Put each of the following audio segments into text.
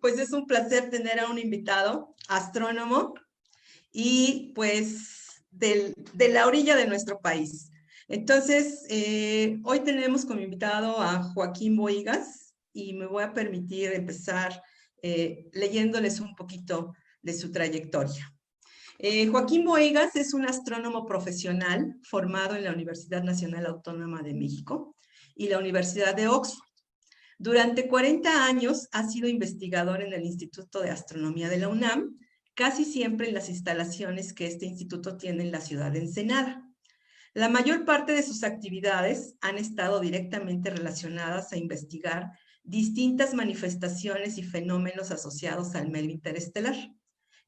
pues es un placer tener a un invitado, astrónomo, y pues de la orilla de nuestro país. Entonces, hoy tenemos como invitado a Joaquín Bohigas, y me voy a permitir empezar leyéndoles un poquito de su trayectoria. Joaquín Bohigas es un astrónomo profesional formado en la Universidad Nacional Autónoma de México y la Universidad de Oxford. Durante 40 años ha sido investigador en el Instituto de Astronomía de la UNAM, casi siempre en las instalaciones que este instituto tiene en la ciudad de Ensenada. La mayor parte de sus actividades han estado directamente relacionadas a investigar distintas manifestaciones y fenómenos asociados al medio interestelar,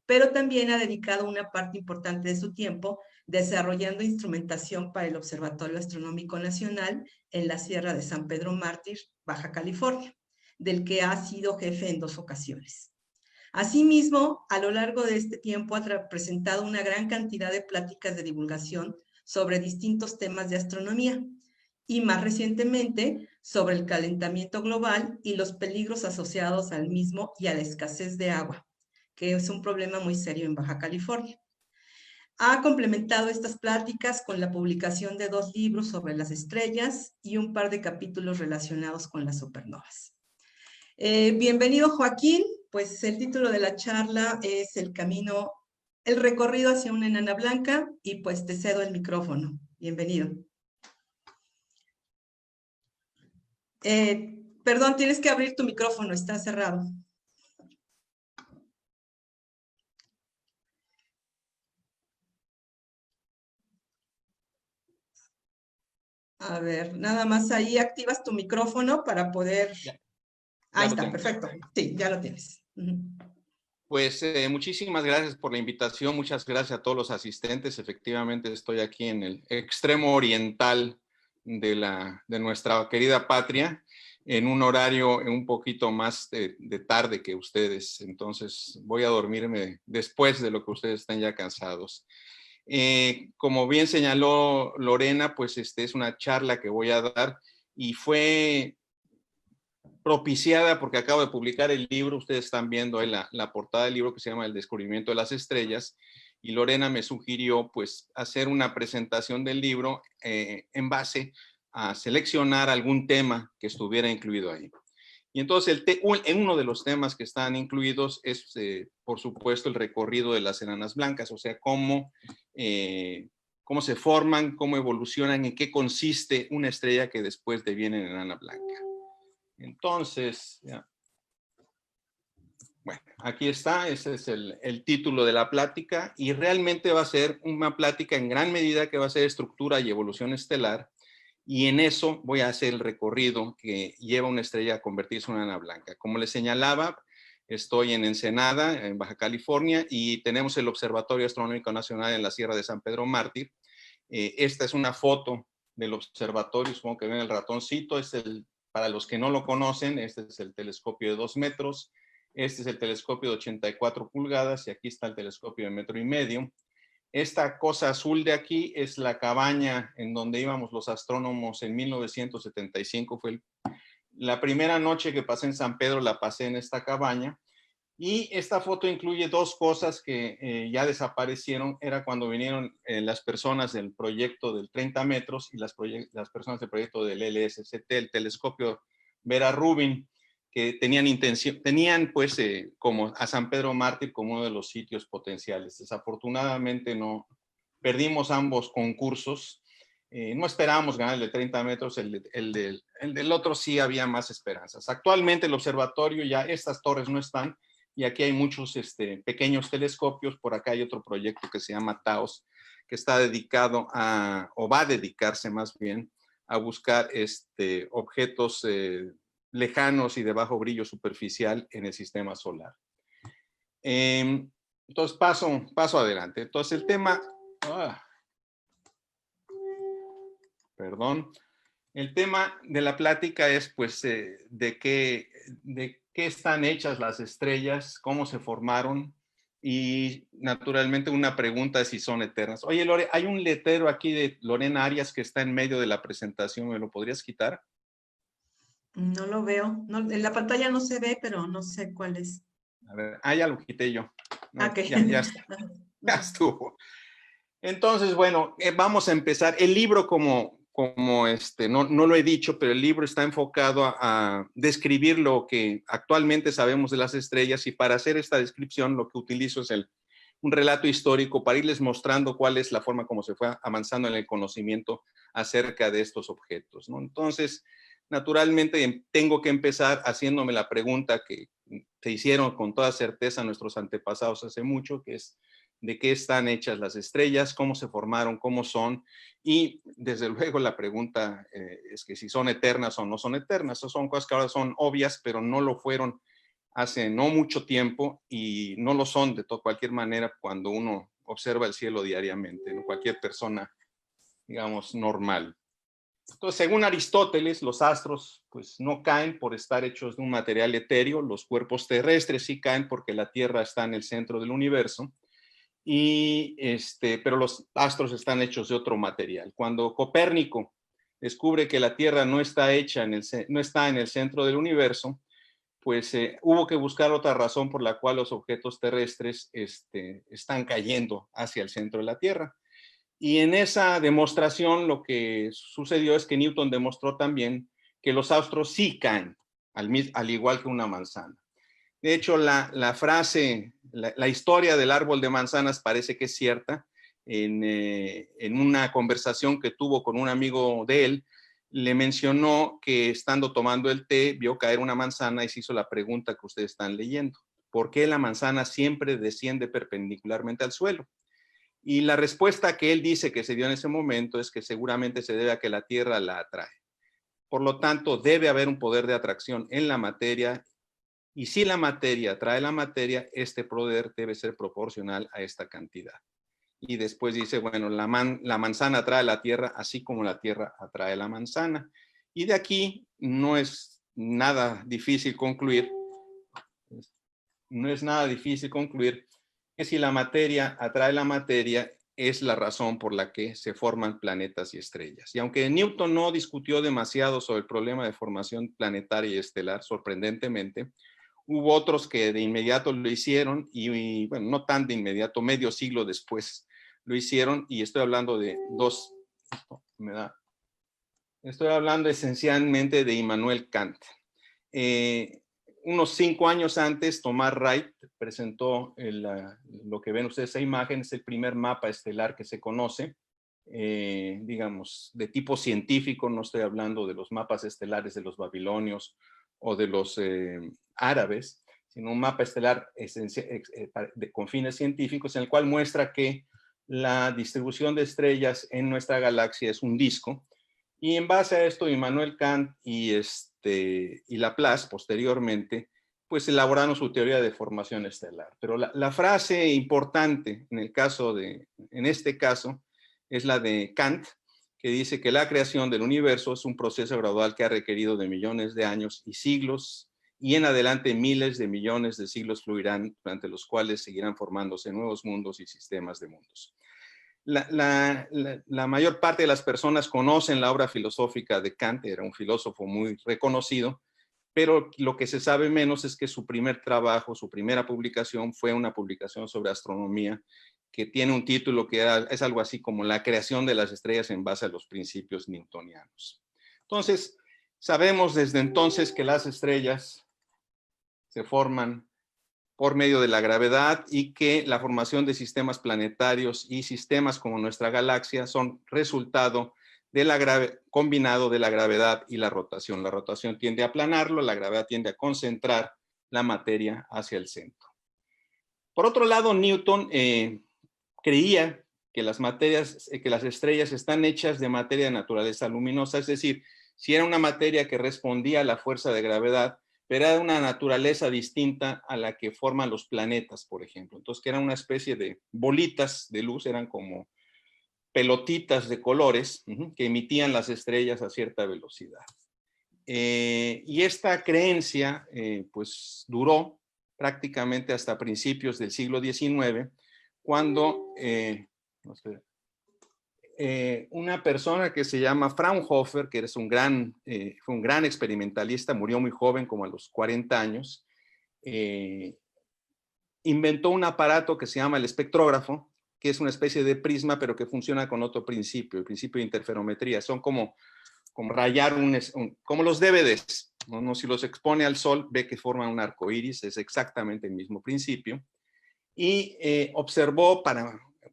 pero también ha dedicado una parte importante de su tiempo desarrollando instrumentación para el Observatorio Astronómico Nacional en la Sierra de San Pedro Mártir, Baja California, del que ha sido jefe en 2 ocasiones. Asimismo, a lo largo de este tiempo ha presentado una gran cantidad de pláticas de divulgación sobre distintos temas de astronomía, y más recientemente sobre el calentamiento global y los peligros asociados al mismo y a la escasez de agua, que es un problema muy serio en Baja California. Ha complementado estas pláticas con la publicación de 2 libros sobre las estrellas y un par de capítulos relacionados con las supernovas. Bienvenido, Joaquín. Pues el título de la charla es el recorrido hacia una enana blanca, y pues te cedo el micrófono. Bienvenido. Perdón, tienes que abrir tu micrófono, está cerrado. A ver, nada más ahí activas tu micrófono para poder... Ya ahí lo está, tengo. perfecto. Sí, ya lo tienes. Pues muchísimas gracias por la invitación, muchas gracias a todos los asistentes. Efectivamente estoy aquí en el extremo oriental de nuestra querida patria, en un horario un poquito más de tarde que ustedes, entonces voy a dormirme después de lo que ustedes están ya cansados. Como bien señaló Lorena, pues es una charla que voy a dar y fue propiciada porque acabo de publicar el libro. Ustedes están viendo ahí la portada del libro, que se llama El descubrimiento de las estrellas, y Lorena me sugirió pues hacer una presentación del libro en base a seleccionar algún tema que estuviera incluido ahí. Y entonces uno de los temas que están incluidos es, por supuesto, el recorrido de las enanas blancas, o sea, cómo se forman, cómo evolucionan, en qué consiste una estrella que después deviene en enana blanca. Entonces, ya. Bueno, aquí está, ese es el título de la plática, y realmente va a ser una plática en gran medida que va a ser estructura y evolución estelar, y en eso voy a hacer el recorrido que lleva una estrella a convertirse en una enana blanca. Como les señalaba, estoy en Ensenada, en Baja California, y tenemos el Observatorio Astronómico Nacional en la Sierra de San Pedro Mártir. Esta es una foto del observatorio, supongo que ven el ratoncito, para los que no lo conocen, este es el telescopio de 2 metros, este es el telescopio de 84 pulgadas, y aquí está el telescopio de 1,5 metros. Esta cosa azul de aquí es la cabaña en donde íbamos los astrónomos en 1975. Fue la primera noche que pasé en San Pedro, la pasé en esta cabaña. Y esta foto incluye 2 cosas que ya desaparecieron. Era cuando vinieron las personas del proyecto del 30 metros y las personas del proyecto del LSCT, el telescopio Vera Rubin, que tenían pues como a San Pedro Mártir como uno de los sitios potenciales. Desafortunadamente no, perdimos ambos concursos. No esperábamos ganar el de 30 metros, el del otro sí había más esperanzas. Actualmente el observatorio, ya estas torres no están, y aquí hay muchos pequeños telescopios. Por acá hay otro proyecto que se llama TAOS, que está dedicado o va a dedicarse más bien, a buscar objetos lejanos y de bajo brillo superficial en el sistema solar. Entonces paso adelante. Entonces el tema... Perdón. El tema de la plática es, pues, de qué están hechas las estrellas, cómo se formaron, y naturalmente una pregunta es si son eternas. Oye, Lore, hay un letrero aquí de Lorena Arias que está en medio de la presentación, ¿me lo podrías quitar? No lo veo. En la pantalla no se ve, pero no sé cuál es. A ver, ya lo quité yo. Ah, ok. Ya está, ya estuvo. Entonces, bueno, vamos a empezar. El libro, no lo he dicho, pero el libro está enfocado a describir lo que actualmente sabemos de las estrellas, y para hacer esta descripción lo que utilizo es un relato histórico para irles mostrando cuál es la forma como se fue avanzando en el conocimiento acerca de estos objetos, ¿no? Entonces, naturalmente tengo que empezar haciéndome la pregunta que se hicieron con toda certeza nuestros antepasados hace mucho, que es: ¿de qué están hechas las estrellas? ¿Cómo se formaron? ¿Cómo son? Y desde luego la pregunta es que si son eternas o no son eternas. Esas son cosas que ahora son obvias, pero no lo fueron hace no mucho tiempo, y no lo son de cualquier manera cuando uno observa el cielo diariamente, ¿no? Cualquier persona, digamos, normal. Entonces, según Aristóteles, los astros pues no caen por estar hechos de un material etéreo. Los cuerpos terrestres sí caen porque la Tierra está en el centro del universo, pero los astros están hechos de otro material. Cuando Copérnico descubre que la Tierra no está no está en el centro del universo, pues hubo que buscar otra razón por la cual los objetos terrestres están cayendo hacia el centro de la Tierra. Y en esa demostración lo que sucedió es que Newton demostró también que los astros sí caen, al igual que una manzana. De hecho, la frase, la historia del árbol de manzanas parece que es cierta. En una conversación que tuvo con un amigo de él, le mencionó que estando tomando el té, vio caer una manzana y se hizo la pregunta que ustedes están leyendo: ¿por qué la manzana siempre desciende perpendicularmente al suelo? Y la respuesta que él dice que se dio en ese momento es que seguramente se debe a que la Tierra la atrae. Por lo tanto, debe haber un poder de atracción en la materia, y si la materia atrae la materia, este poder debe ser proporcional a esta cantidad. Y después dice, bueno, la manzana atrae la tierra, así como la tierra atrae la manzana. Y de aquí no es nada difícil concluir, que si la materia atrae la materia, es la razón por la que se forman planetas y estrellas. Y aunque Newton no discutió demasiado sobre el problema de formación planetaria y estelar, sorprendentemente, hubo otros que de inmediato lo hicieron, y bueno, no tan de inmediato, medio siglo después lo hicieron, y estoy hablando de estoy hablando esencialmente de Immanuel Kant. Unos 5 años antes, Thomas Wright presentó lo que ven ustedes, esa imagen es el primer mapa estelar que se conoce, digamos, de tipo científico. No estoy hablando de los mapas estelares de los babilonios o de los árabes, sino un mapa estelar con fines científicos, en el cual muestra que la distribución de estrellas en nuestra galaxia es un disco. Y en base a esto, Immanuel Kant y Laplace, posteriormente, pues elaboraron su teoría de formación estelar. Pero la frase importante en este caso, es la de Kant, que dice que la creación del universo es un proceso gradual que ha requerido de millones de años y siglos, y en adelante miles de millones de siglos fluirán, durante los cuales seguirán formándose nuevos mundos y sistemas de mundos. La mayor parte de las personas conocen la obra filosófica de Kant. Era un filósofo muy reconocido, pero lo que se sabe menos es que su primer trabajo, su primera publicación, fue una publicación sobre astronomía que tiene un título que es algo así como La creación de las estrellas en base a los principios newtonianos. Entonces, sabemos desde entonces que las estrellas se forman por medio de la gravedad, y que la formación de sistemas planetarios y sistemas como nuestra galaxia son resultado combinado de la gravedad y la rotación. La rotación tiende a aplanarlo, la gravedad tiende a concentrar la materia hacia el centro. Por otro lado, Newton creía que las estrellas están hechas de materia de naturaleza luminosa, es decir, si era una materia que respondía a la fuerza de gravedad, pero era de una naturaleza distinta a la que forman los planetas, por ejemplo. Entonces, que era una especie de bolitas de luz, eran como pelotitas de colores que emitían las estrellas a cierta velocidad. Y esta creencia pues duró prácticamente hasta principios del siglo XIX, cuando una persona que se llama Fraunhofer, que fue un gran experimentalista, murió muy joven, como a los 40 años, inventó un aparato que se llama el espectrógrafo, que es una especie de prisma, pero que funciona con otro principio, el principio de interferometría. Son como rayar como los DVDs, ¿no? Si los expone al sol, ve que forman un arco iris, es exactamente el mismo principio. Y observó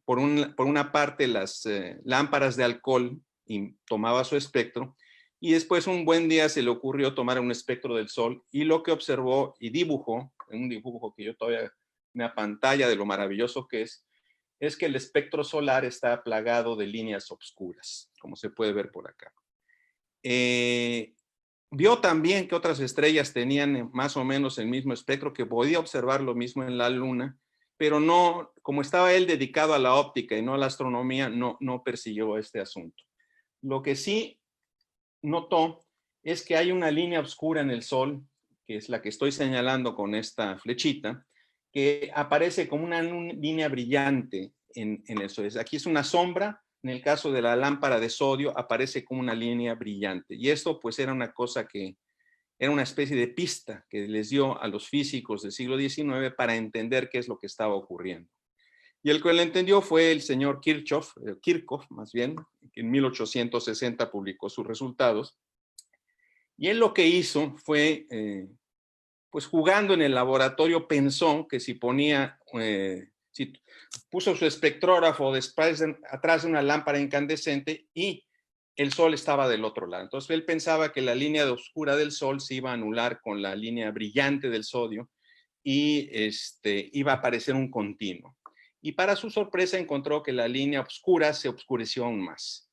por una parte las lámparas de alcohol y tomaba su espectro, y después un buen día se le ocurrió tomar un espectro del sol, y lo que observó y dibujó, en un dibujo que yo todavía me apantalla de lo maravilloso que es que el espectro solar está plagado de líneas oscuras, como se puede ver por acá. Vio también que otras estrellas tenían más o menos el mismo espectro, que podía observar lo mismo en la Luna, pero no, como estaba él dedicado a la óptica y no a la astronomía, no persiguió este asunto. Lo que sí notó es que hay una línea oscura en el Sol, que es la que estoy señalando con esta flechita, que aparece como una línea brillante en el Sol. Aquí es una sombra. En el caso de la lámpara de sodio aparece como una línea brillante. Y esto pues era una cosa que era una especie de pista que les dio a los físicos del siglo XIX para entender qué es lo que estaba ocurriendo. Y el que lo entendió fue el señor Kirchhoff más bien, que en 1860 publicó sus resultados. Y él lo que hizo fue, pues jugando en el laboratorio, pensó que si puso su espectrógrafo atrás de una lámpara incandescente y el sol estaba del otro lado. Entonces él pensaba que la línea oscura del sol se iba a anular con la línea brillante del sodio y iba a aparecer un continuo. Y para su sorpresa encontró que la línea oscura se oscureció aún más.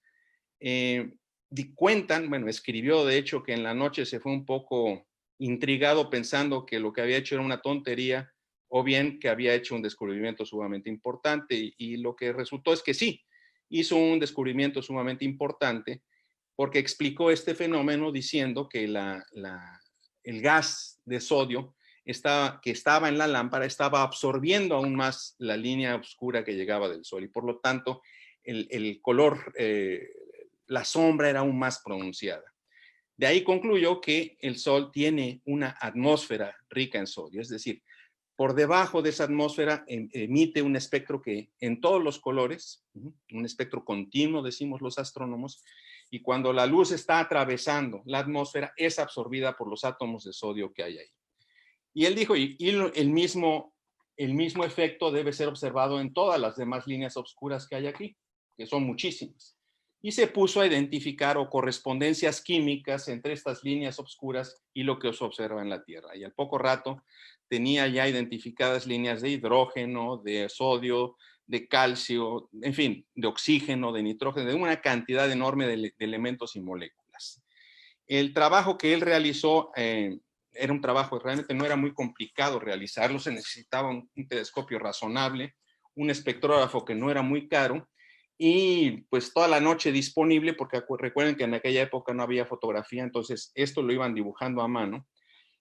Escribió de hecho que en la noche se fue un poco intrigado pensando que lo que había hecho era una tontería o bien que había hecho un descubrimiento sumamente importante, y lo que resultó es que sí, hizo un descubrimiento sumamente importante porque explicó este fenómeno diciendo que el gas de sodio que estaba en la lámpara estaba absorbiendo aún más la línea oscura que llegaba del sol, y por lo tanto el color, la sombra era aún más pronunciada. De ahí concluyó que el Sol tiene una atmósfera rica en sodio, es decir, por debajo de esa atmósfera emite un espectro que en todos los colores, un espectro continuo, decimos los astrónomos, y cuando la luz está atravesando la atmósfera es absorbida por los átomos de sodio que hay ahí. Y él dijo, y el mismo efecto debe ser observado en todas las demás líneas oscuras que hay aquí, que son muchísimas. Y se puso a identificar correspondencias químicas entre estas líneas oscuras y lo que se observa en la Tierra. Y al poco rato tenía ya identificadas líneas de hidrógeno, de sodio, de calcio, en fin, de oxígeno, de nitrógeno, de una cantidad enorme de elementos y moléculas. El trabajo que él realizó era un trabajo que realmente no era muy complicado realizarlo, se necesitaba un telescopio razonable, un espectrógrafo que no era muy caro, y pues toda la noche disponible, porque recuerden que en aquella época no había fotografía, entonces esto lo iban dibujando a mano.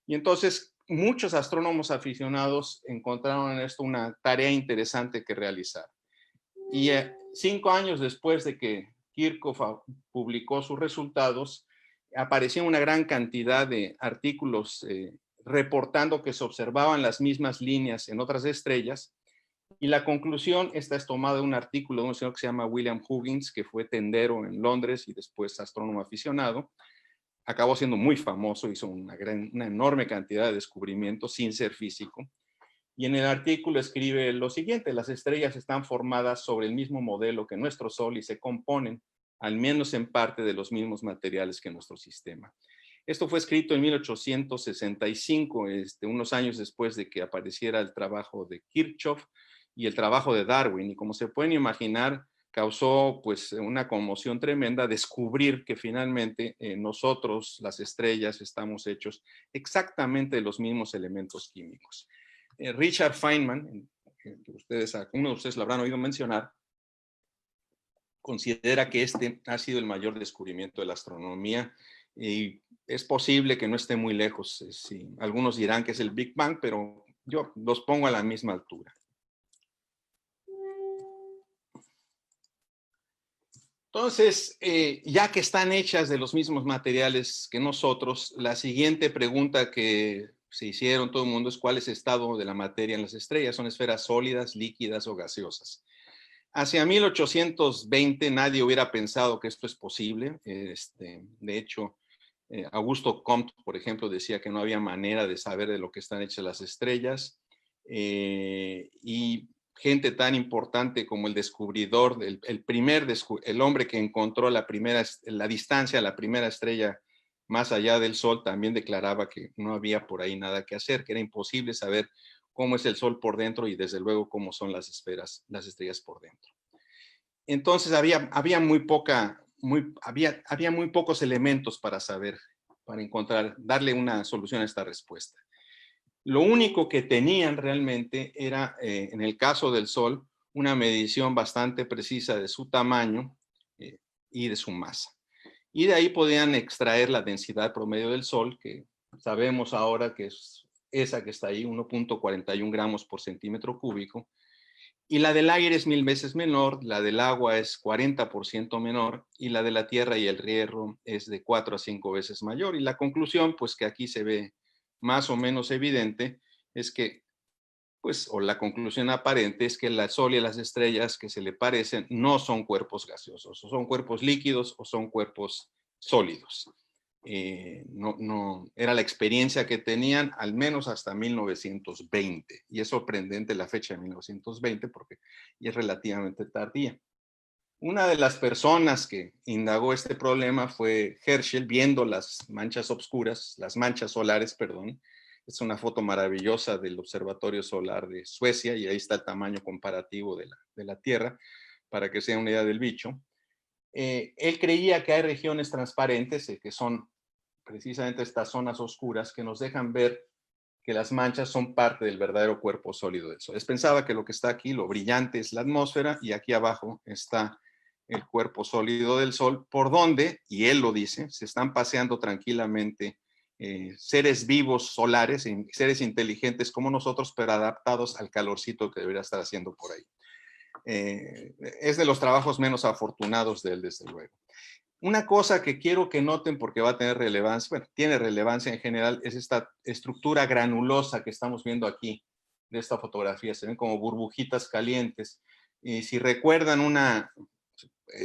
Y entonces muchos astrónomos aficionados encontraron en esto una tarea interesante que realizar. Y 5 años después de que Kirchhoff publicó sus resultados, apareció una gran cantidad de artículos reportando que se observaban las mismas líneas en otras estrellas. Y la conclusión, esta es tomada de un artículo de un señor que se llama William Huggins, que fue tendero en Londres y después astrónomo aficionado. Acabó siendo muy famoso, hizo una enorme cantidad de descubrimientos sin ser físico. Y en el artículo escribe lo siguiente: las estrellas están formadas sobre el mismo modelo que nuestro Sol y se componen, al menos en parte, de los mismos materiales que nuestro sistema. Esto fue escrito en 1865, unos años después de que apareciera el trabajo de Kirchhoff y el trabajo de Darwin. Y como se pueden imaginar, causó pues una conmoción tremenda descubrir que finalmente nosotros, las estrellas, estamos hechos exactamente de los mismos elementos químicos. Richard Feynman, que uno de ustedes lo habrán oído mencionar, considera que este ha sido el mayor descubrimiento de la astronomía, y es posible que no esté muy lejos. Sí, algunos dirán que es el Big Bang, pero yo los pongo a la misma altura. Entonces, ya que están hechas de los mismos materiales que nosotros, la siguiente pregunta que se hicieron todo el mundo es cuál es el estado de la materia en las estrellas. ¿Son esferas sólidas, líquidas o gaseosas? Hacia 1820 nadie hubiera pensado que esto es posible. De hecho, Augusto Comte, por ejemplo, decía que no había manera de saber de lo que están hechas las estrellas. Y gente tan importante como el descubridor, el hombre que encontró la distancia a la primera estrella más allá del Sol, también declaraba que no había por ahí nada que hacer, que era imposible saber cómo es el Sol por dentro y desde luego cómo son las estrellas por dentro. Entonces había muy pocos elementos para saber, para encontrar, darle una solución a esta respuesta. Lo único que tenían realmente era, en el caso del Sol, una medición bastante precisa de su tamaño y de su masa. Y de ahí podían extraer la densidad promedio del Sol, que sabemos ahora que es esa que está ahí, 1.41 gramos por centímetro cúbico. Y la del aire es 1000 veces menor, la del agua es 40% menor y la de la tierra y el hierro es de 4 a 5 veces mayor. Y la conclusión, pues que aquí se ve más o menos evidente, es que, pues, o la conclusión aparente es que el Sol y las estrellas que se le parecen no son cuerpos gaseosos, o son cuerpos líquidos o son cuerpos sólidos. No, era la experiencia que tenían al menos hasta 1920. Y es sorprendente la fecha de 1920 porque es relativamente tardía. Una de las personas que indagó este problema fue Herschel, viendo las manchas oscuras, las manchas solares, perdón. Es una foto maravillosa del Observatorio Solar de Suecia y ahí está el tamaño comparativo de la Tierra para que sea una idea del bicho. Él creía que hay regiones transparentes, que son precisamente estas zonas oscuras que nos dejan ver que las manchas son parte del verdadero cuerpo sólido del Sol. Él pensaba que lo que está aquí, lo brillante, es la atmósfera y aquí abajo está el cuerpo sólido del Sol, por donde, y él lo dice, se están paseando tranquilamente seres vivos solares, seres inteligentes como nosotros, pero adaptados al calorcito que debería estar haciendo por ahí. Es de los trabajos menos afortunados de él, desde luego. Una cosa que quiero que noten porque va a tener relevancia, bueno, tiene relevancia en general, es esta estructura granulosa que estamos viendo aquí de esta fotografía. Se ven como burbujitas calientes. Y si recuerdan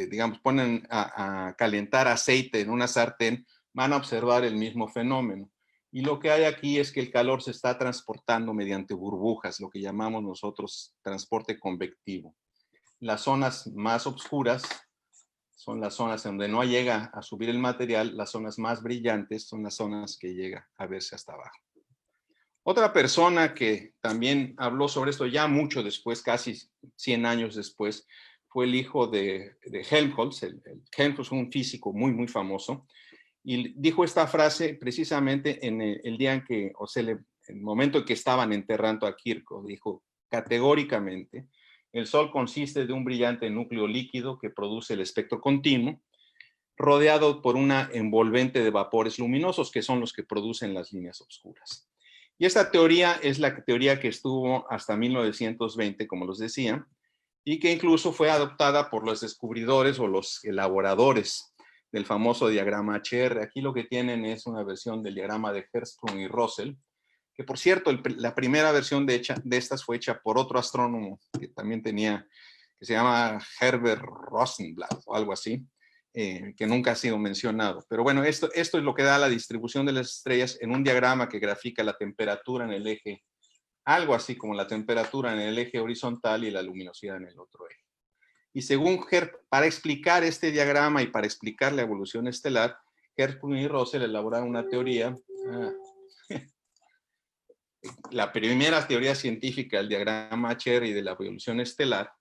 digamos, ponen a calentar aceite en una sartén, van a observar el mismo fenómeno. Y lo que hay aquí es que el calor se está transportando mediante burbujas, lo que llamamos nosotros transporte convectivo. Las zonas más oscuras son las zonas en donde no llega a subir el material, las zonas más brillantes son las zonas que llega a verse hasta abajo. Otra persona que también habló sobre esto ya mucho después, casi 100 años después, fue el hijo de Helmholtz. Helmholtz fue un físico muy, muy famoso y dijo esta frase precisamente en el día en que, el momento en que estaban enterrando a Kirchhoff. Dijo categóricamente: el Sol consiste de un brillante núcleo líquido que produce el espectro continuo, rodeado por una envolvente de vapores luminosos, que son los que producen las líneas oscuras. Y esta teoría es la teoría que estuvo hasta 1920, como les decía, y que incluso fue adoptada por los descubridores o los elaboradores del famoso diagrama HR. Aquí lo que tienen es una versión del diagrama de Hertzsprung y Russell, que por cierto, la primera versión de estas fue hecha por otro astrónomo que también tenía, que se llama Herbert Rosenblatt o algo así, que nunca ha sido mencionado. Pero bueno, esto es lo que da la distribución de las estrellas en un diagrama que grafica la temperatura en el eje, algo así como la temperatura en el eje horizontal y la luminosidad en el otro eje. Y según para explicar este diagrama y para explicar la evolución estelar, Hertzsprung y Russell elaboraron una teoría, la primera teoría científica del diagrama HR y de la evolución estelar,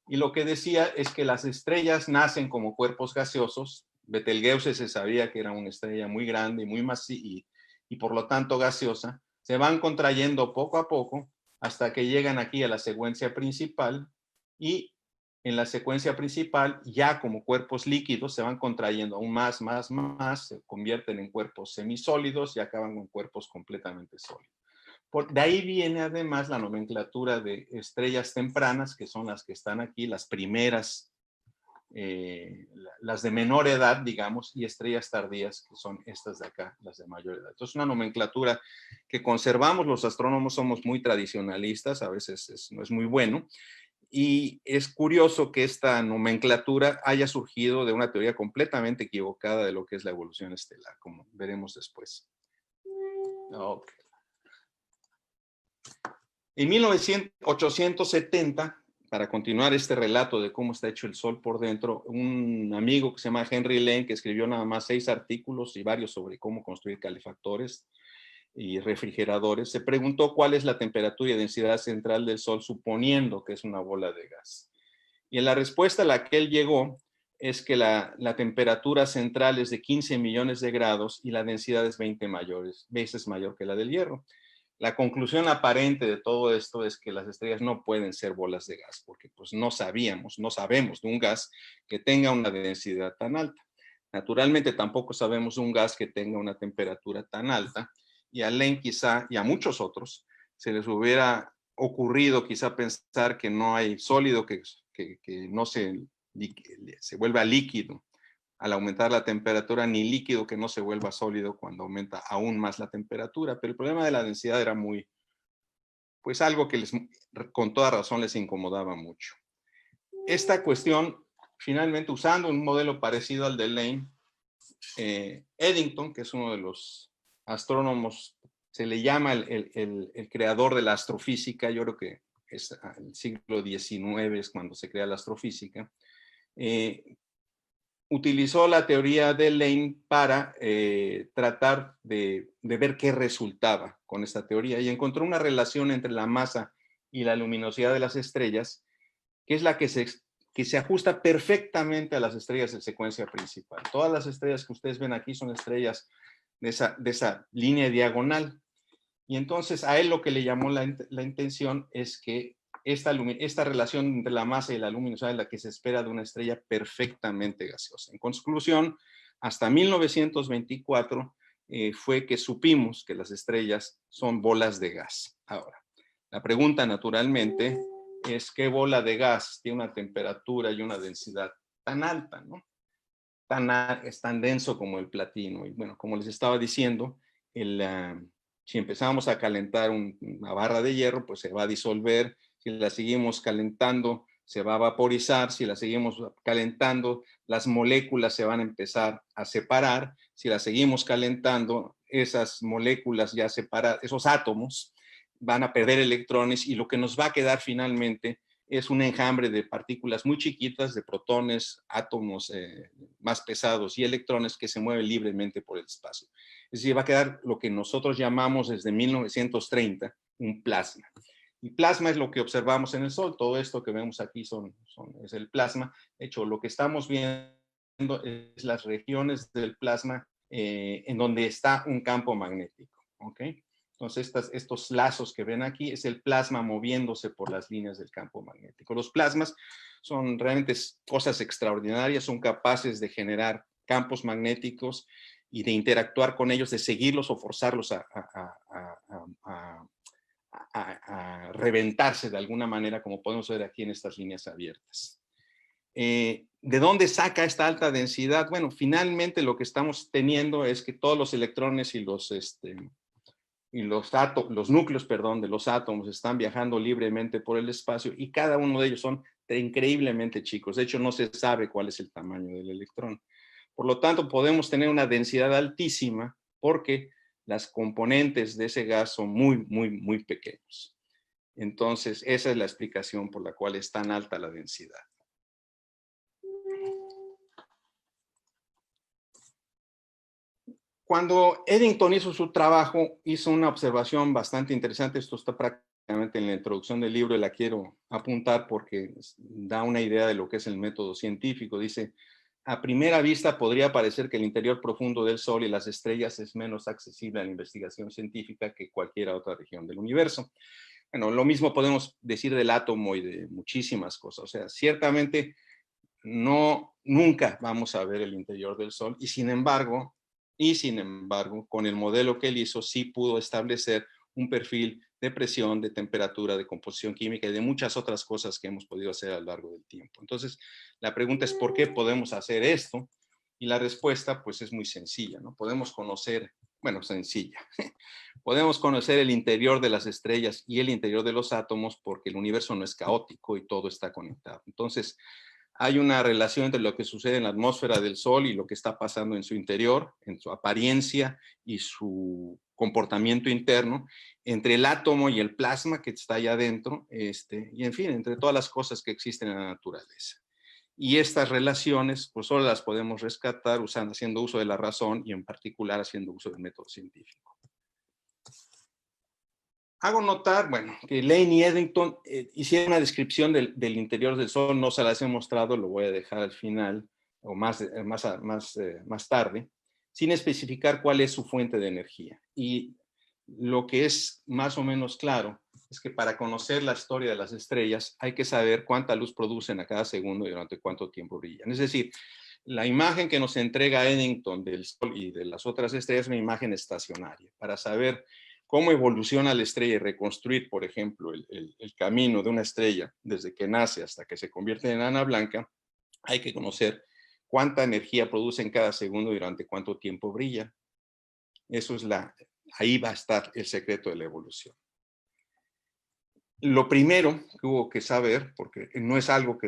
y lo que decía es que las estrellas nacen como cuerpos gaseosos. Betelgeuse se sabía que era una estrella muy grande y muy masiva y por lo tanto gaseosa. Se van contrayendo poco a poco hasta que llegan aquí a la secuencia principal, y en la secuencia principal ya como cuerpos líquidos se van contrayendo aún más, se convierten en cuerpos semisólidos y acaban con cuerpos completamente sólidos. De ahí viene además la nomenclatura de estrellas tempranas, que son las que están aquí, las primeras las de menor edad, digamos, y estrellas tardías, que son estas de acá, las de mayor edad. Entonces, una nomenclatura que conservamos, los astrónomos somos muy tradicionalistas, a veces no es muy bueno, y es curioso que esta nomenclatura haya surgido de una teoría completamente equivocada de lo que es la evolución estelar, como veremos después. Okay. En 1870, para continuar este relato de cómo está hecho el Sol por dentro, un amigo que se llama Henry Lane, que escribió nada más 6 artículos y varios sobre cómo construir calefactores y refrigeradores, se preguntó cuál es la temperatura y densidad central del Sol, suponiendo que es una bola de gas. Y en la respuesta a la que él llegó es que la temperatura central es de 15 millones de grados y la densidad es 20 veces mayor que la del hierro. La conclusión aparente de todo esto es que las estrellas no pueden ser bolas de gas, porque pues no sabemos de un gas que tenga una densidad tan alta. Naturalmente tampoco sabemos de un gas que tenga una temperatura tan alta, y a Lane quizá, y a muchos otros, se les hubiera ocurrido quizá pensar que no hay sólido que no se vuelva líquido al aumentar la temperatura, ni líquido que no se vuelva sólido cuando aumenta aún más la temperatura. Pero el problema de la densidad era pues algo que con toda razón les incomodaba mucho. Esta cuestión, finalmente, usando un modelo parecido al de Lane, Eddington, que es uno de los astrónomos, se le llama el creador de la astrofísica, yo creo que es el siglo XIX es cuando se crea la astrofísica, utilizó la teoría de Lane para tratar de ver qué resultaba con esta teoría y encontró una relación entre la masa y la luminosidad de las estrellas, que es la que se ajusta perfectamente a las estrellas de secuencia principal. Todas las estrellas que ustedes ven aquí son estrellas de esa línea diagonal. Y entonces a él lo que le llamó la atención es que esta relación entre la masa y la luminosidad es la que se espera de una estrella perfectamente gaseosa. En conclusión, hasta 1924 fue que supimos que las estrellas son bolas de gas. Ahora, la pregunta naturalmente es qué bola de gas tiene una temperatura y una densidad tan alta, ¿no? Es tan denso como el platino. Y bueno, como les estaba diciendo, si empezamos a calentar una barra de hierro, pues se va a disolver. Si la seguimos calentando, se va a vaporizar. Si la seguimos calentando, las moléculas se van a empezar a separar. Si la seguimos calentando, esas moléculas ya separadas, esos átomos, van a perder electrones y lo que nos va a quedar finalmente es un enjambre de partículas muy chiquitas, de protones, átomos más pesados y electrones que se mueven libremente por el espacio. Es decir, va a quedar lo que nosotros llamamos desde 1930 un plasma. Y plasma es lo que observamos en el Sol. Todo esto que vemos aquí es el plasma. De hecho, lo que estamos viendo es las regiones del plasma en donde está un campo magnético. ¿Ok? Entonces, estos lazos que ven aquí es el plasma moviéndose por las líneas del campo magnético. Los plasmas son realmente cosas extraordinarias, son capaces de generar campos magnéticos y de interactuar con ellos, de seguirlos o forzarlos a reventarse de alguna manera, como podemos ver aquí en estas líneas abiertas. ¿De dónde saca esta alta densidad? Bueno, finalmente lo que estamos teniendo es que todos los electrones y los núcleos, de los átomos están viajando libremente por el espacio y cada uno de ellos son increíblemente chicos. De hecho, no se sabe cuál es el tamaño del electrón. Por lo tanto, podemos tener una densidad altísima porque las componentes de ese gas son muy, muy, muy pequeños. Entonces, esa es la explicación por la cual es tan alta la densidad. Cuando Eddington hizo su trabajo, hizo una observación bastante interesante. Esto está prácticamente en la introducción del libro y la quiero apuntar porque da una idea de lo que es el método científico. Dice, a primera vista podría parecer que el interior profundo del Sol y las estrellas es menos accesible a la investigación científica que cualquier otra región del universo. Bueno, lo mismo podemos decir del átomo y de muchísimas cosas. O sea, ciertamente nunca vamos a ver el interior del Sol y sin embargo, con el modelo que él hizo, sí pudo establecer un perfil de presión, de temperatura, de composición química y de muchas otras cosas que hemos podido hacer a lo largo del tiempo. Entonces, la pregunta es ¿por qué podemos hacer esto? Y la respuesta pues es muy sencilla, ¿no? Podemos conocer, bueno, sencilla. Podemos conocer el interior de las estrellas y el interior de los átomos porque el universo no es caótico y todo está conectado. Entonces, hay una relación entre lo que sucede en la atmósfera del Sol y lo que está pasando en su interior, en su apariencia y su comportamiento interno, entre el átomo y el plasma que está allá adentro, y en fin, entre todas las cosas que existen en la naturaleza. Y estas relaciones, pues solo las podemos rescatar haciendo uso de la razón y en particular haciendo uso del método científico. Hago notar, bueno, que Lane y Eddington hicieron una descripción del interior del Sol, no se las he mostrado, lo voy a dejar al final o más tarde, sin especificar cuál es su fuente de energía. Y lo que es más o menos claro es que para conocer la historia de las estrellas hay que saber cuánta luz producen a cada segundo y durante cuánto tiempo brillan. Es decir, la imagen que nos entrega Eddington del Sol y de las otras estrellas es una imagen estacionaria. Para saber cómo evoluciona la estrella y reconstruir, por ejemplo, el camino de una estrella desde que nace hasta que se convierte en enana blanca, hay que conocer cuánta energía produce en cada segundo y durante cuánto tiempo brilla. Eso es ahí va a estar el secreto de la evolución. Lo primero que hubo que saber, porque no es algo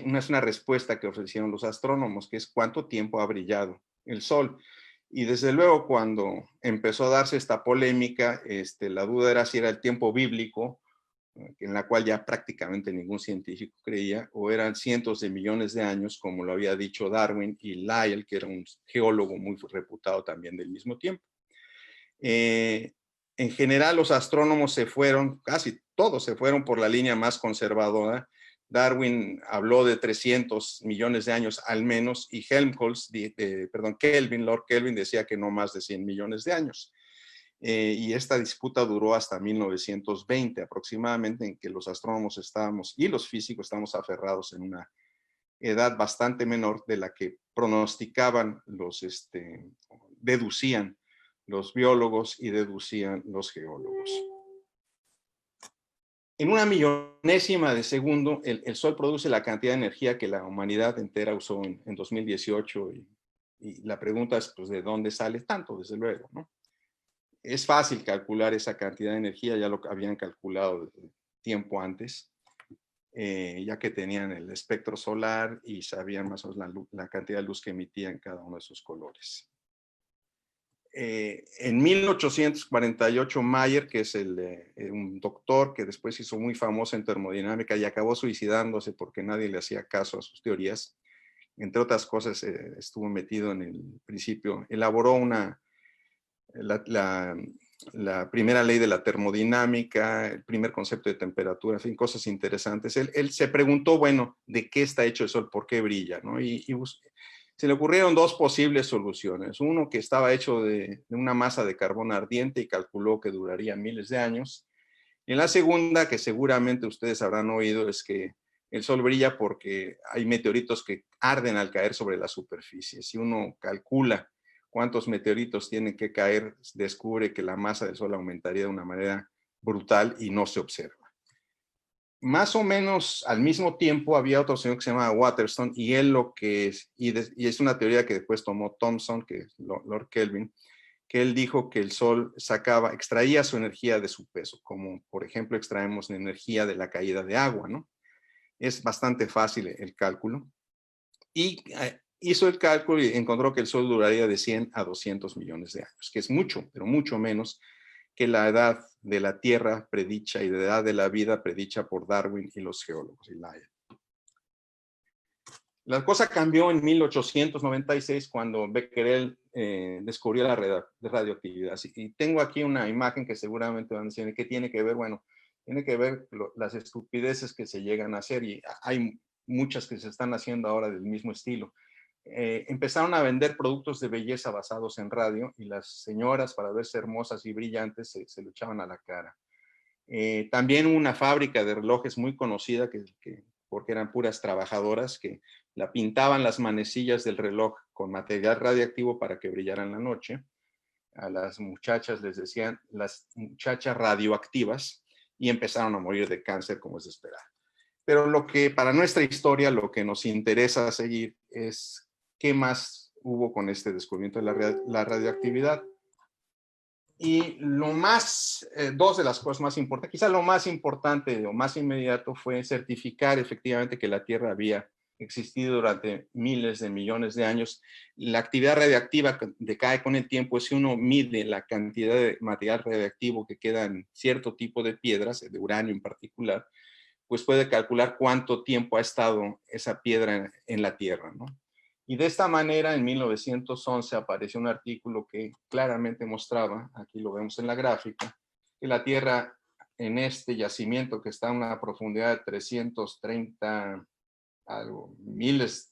no es una respuesta que ofrecieron los astrónomos, que es cuánto tiempo ha brillado el Sol. Y desde luego cuando empezó a darse esta polémica, la duda era si era el tiempo bíblico, en la cual ya prácticamente ningún científico creía, o eran cientos de millones de años, como lo había dicho Darwin y Lyell, que era un geólogo muy reputado también del mismo tiempo. En general, los astrónomos casi todos se fueron por la línea más conservadora. Darwin habló de 300 millones de años al menos y Lord Kelvin decía que no más de 100 millones de años. Y esta disputa duró hasta 1920 aproximadamente, en que los astrónomos y los físicos estábamos aferrados en una edad bastante menor de la que pronosticaban deducían los biólogos y deducían los geólogos. En una millonésima de segundo, el Sol produce la cantidad de energía que la humanidad entera usó en 2018 y la pregunta es, pues, ¿de dónde sale tanto? Desde luego, ¿no? Es fácil calcular esa cantidad de energía, ya lo habían calculado tiempo antes, ya que tenían el espectro solar y sabían más o menos la cantidad de luz que emitía en cada uno de sus colores. En 1848, Mayer, que es un doctor que después hizo muy famoso en termodinámica y acabó suicidándose porque nadie le hacía caso a sus teorías, entre otras cosas, estuvo metido en el principio, elaboró la primera ley de la termodinámica, el primer concepto de temperatura, en fin, cosas interesantes. Él se preguntó, bueno, ¿de qué está hecho el Sol? ¿Por qué brilla? ¿No? Se le ocurrieron dos posibles soluciones. Uno, que estaba hecho de una masa de carbón ardiente y calculó que duraría miles de años. Y la segunda, que seguramente ustedes habrán oído, es que el Sol brilla porque hay meteoritos que arden al caer sobre la superficie. Si uno calcula cuántos meteoritos tienen que caer, descubre que la masa del Sol aumentaría de una manera brutal y no se observa. Más o menos al mismo tiempo había otro señor que se llama Waterston y él y es una teoría que después tomó Thomson, que es Lord Kelvin, que él dijo que el Sol extraía su energía de su peso, como por ejemplo extraemos la energía de la caída de agua, ¿no? Es bastante fácil el cálculo. Y hizo el cálculo y encontró que el Sol duraría de 100 a 200 millones de años, que es mucho, pero mucho menos que la edad de la Tierra predicha y la edad de la vida predicha por Darwin y los geólogos y Lyell. La cosa cambió en 1896 cuando Becquerel descubrió la radioactividad. Y tengo aquí una imagen que seguramente van a decir, ¿qué tiene que ver? Bueno, tiene que ver las estupideces que se llegan a hacer y hay muchas que se están haciendo ahora del mismo estilo. Empezaron a vender productos de belleza basados en radio y las señoras, para verse hermosas y brillantes, se lo echaban a la cara. También una fábrica de relojes muy conocida porque eran puras trabajadoras que la pintaban las manecillas del reloj con material radiactivo para que brillaran en la noche. a las muchachas les decían las muchachas radioactivas y empezaron a morir de cáncer como es de esperar. Pero lo que para nuestra historia, lo que nos interesa seguir es qué más hubo con este descubrimiento de la radioactividad. Y lo más, dos de las cosas más importantes, quizá lo más importante o más inmediato fue certificar efectivamente que la Tierra había existido durante miles de millones de años. La actividad radiactiva decae con el tiempo. Si uno mide la cantidad de material radiactivo que queda en cierto tipo de piedras, de uranio en particular, pues puede calcular cuánto tiempo ha estado esa piedra en la Tierra, ¿no? Y de esta manera, en 1911 apareció un artículo que claramente mostraba, aquí lo vemos en la gráfica, que la Tierra en este yacimiento que está a una profundidad de 330, algo,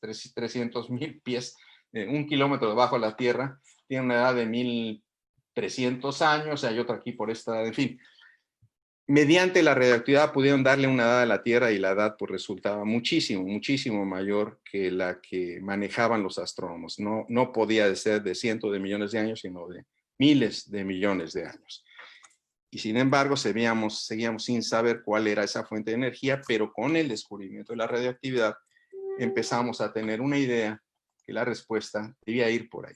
300,000 pies, 1 kilómetro debajo de la Tierra, tiene una edad de 1,300 años, hay otra aquí por esta edad, en fin. Mediante la radioactividad pudieron darle una edad a la Tierra y la edad pues resultaba muchísimo, muchísimo mayor que la que manejaban los astrónomos. No podía ser de cientos de millones de años, sino de miles de millones de años. Y sin embargo, seguíamos sin saber cuál era esa fuente de energía, pero con el descubrimiento de la radioactividad empezamos a tener una idea que la respuesta debía ir por ahí,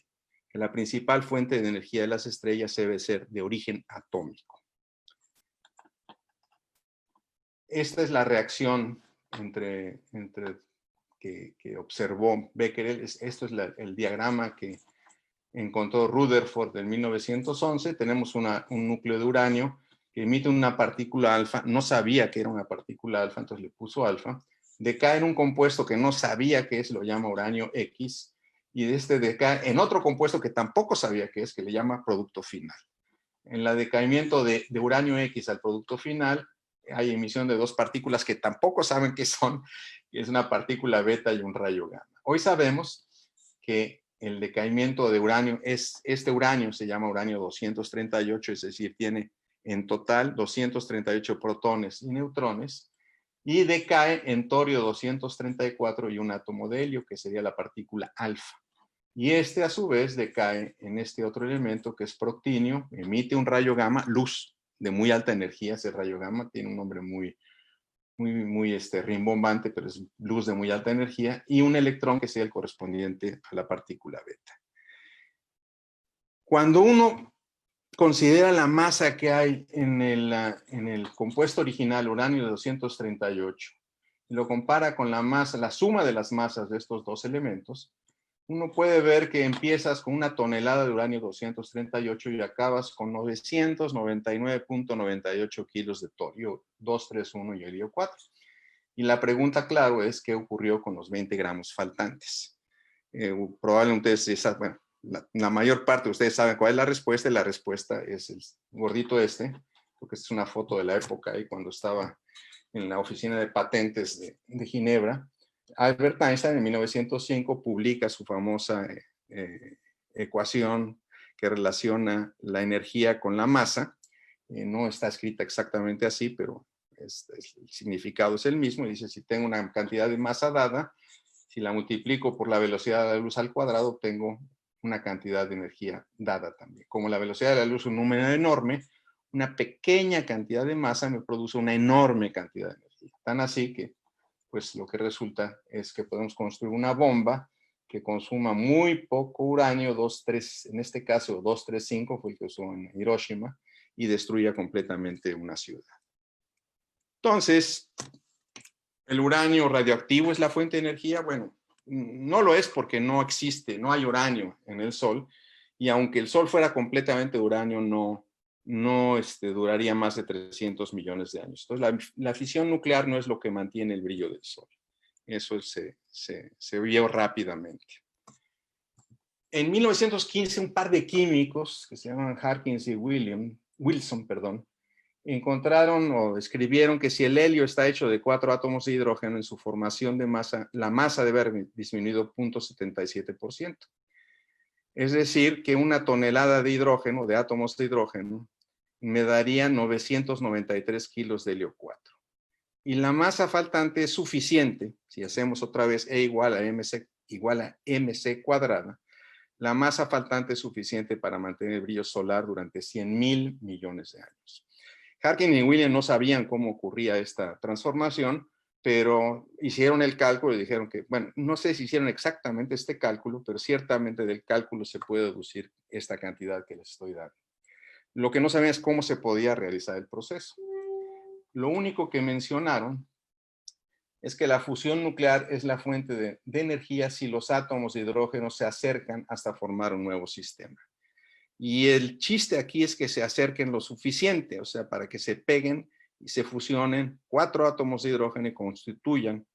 que la principal fuente de energía de las estrellas debe ser de origen atómico. Esta es la reacción que observó Becquerel. Esto es el diagrama que encontró Rutherford en 1911. Tenemos un núcleo de uranio que emite una partícula alfa. No sabía que era una partícula alfa, entonces le puso alfa. Decae en un compuesto que no sabía qué es, lo llama uranio X. Y de este decae en otro compuesto que tampoco sabía qué es, que le llama producto final. En el decaimiento de uranio X al producto final, hay emisión de dos partículas que tampoco saben qué son, que es una partícula beta y un rayo gamma. Hoy sabemos que el decaimiento de uranio este uranio se llama uranio 238, es decir, tiene en total 238 protones y neutrones, y decae en torio 234 y un átomo de helio, que sería la partícula alfa. Y este a su vez decae en este otro elemento que es proctinio, emite un rayo gamma, luz de muy alta energía. Ese rayo gamma tiene un nombre muy rimbombante, pero es luz de muy alta energía, y un electrón que sea el correspondiente a la partícula beta. Cuando uno considera la masa que hay en el compuesto original, uranio de 238, y lo compara con la masa, la suma de las masas de estos dos elementos, uno puede ver que empiezas con una tonelada de uranio 238 y acabas con 999.98 kilos de torio 231 y helio 4. Y la pregunta, claro, es qué ocurrió con los 20 gramos faltantes. Probablemente bueno, la mayor parte de ustedes saben cuál es la respuesta, y la respuesta es el gordito porque esta es una foto de la época ahí cuando estaba en la oficina de patentes de Ginebra. Albert Einstein en 1905 publica su famosa ecuación que relaciona la energía con la masa. No está escrita exactamente así, pero el significado es el mismo. Dice, si tengo una cantidad de masa dada, si la multiplico por la velocidad de la luz al cuadrado, obtengo una cantidad de energía dada también. Como la velocidad de la luz es un número enorme, una pequeña cantidad de masa me produce una enorme cantidad de energía. Tan así que pues lo que resulta es que podemos construir una bomba que consuma muy poco uranio, en este caso 235 fue el que usó en Hiroshima, y destruya completamente una ciudad. Entonces, ¿el uranio radioactivo es la fuente de energía? Bueno, no lo es porque no existe, no hay uranio en el Sol, y aunque el Sol fuera completamente de uranio, no duraría más de 300 millones de años. Entonces, la fisión nuclear no es lo que mantiene el brillo del Sol. Eso se vio rápidamente. En 1915, un par de químicos que se llaman Harkins y Wilson, encontraron o escribieron que si el helio está hecho de 4 átomos de hidrógeno, en su formación de masa, la masa debe haber disminuido 0.77%. Es decir, que una tonelada de hidrógeno, de átomos de hidrógeno, me daría 993 kilos de helio 4. Y la masa faltante es suficiente, si hacemos otra vez E igual a mc cuadrada, la masa faltante es suficiente para mantener el brillo solar durante 100.000 millones de años. Harkin y Williams no sabían cómo ocurría esta transformación, pero hicieron el cálculo y dijeron que, bueno, no sé si hicieron exactamente este cálculo, pero ciertamente del cálculo se puede deducir esta cantidad que les estoy dando. Lo que no sabían es cómo se podía realizar el proceso. Lo único que mencionaron es que la fusión nuclear es la fuente de energía si los átomos de hidrógeno se acercan hasta formar un nuevo sistema. Y el chiste aquí es que se acerquen lo suficiente, o sea, para que se peguen y se fusionen 4 átomos de hidrógeno y constituyan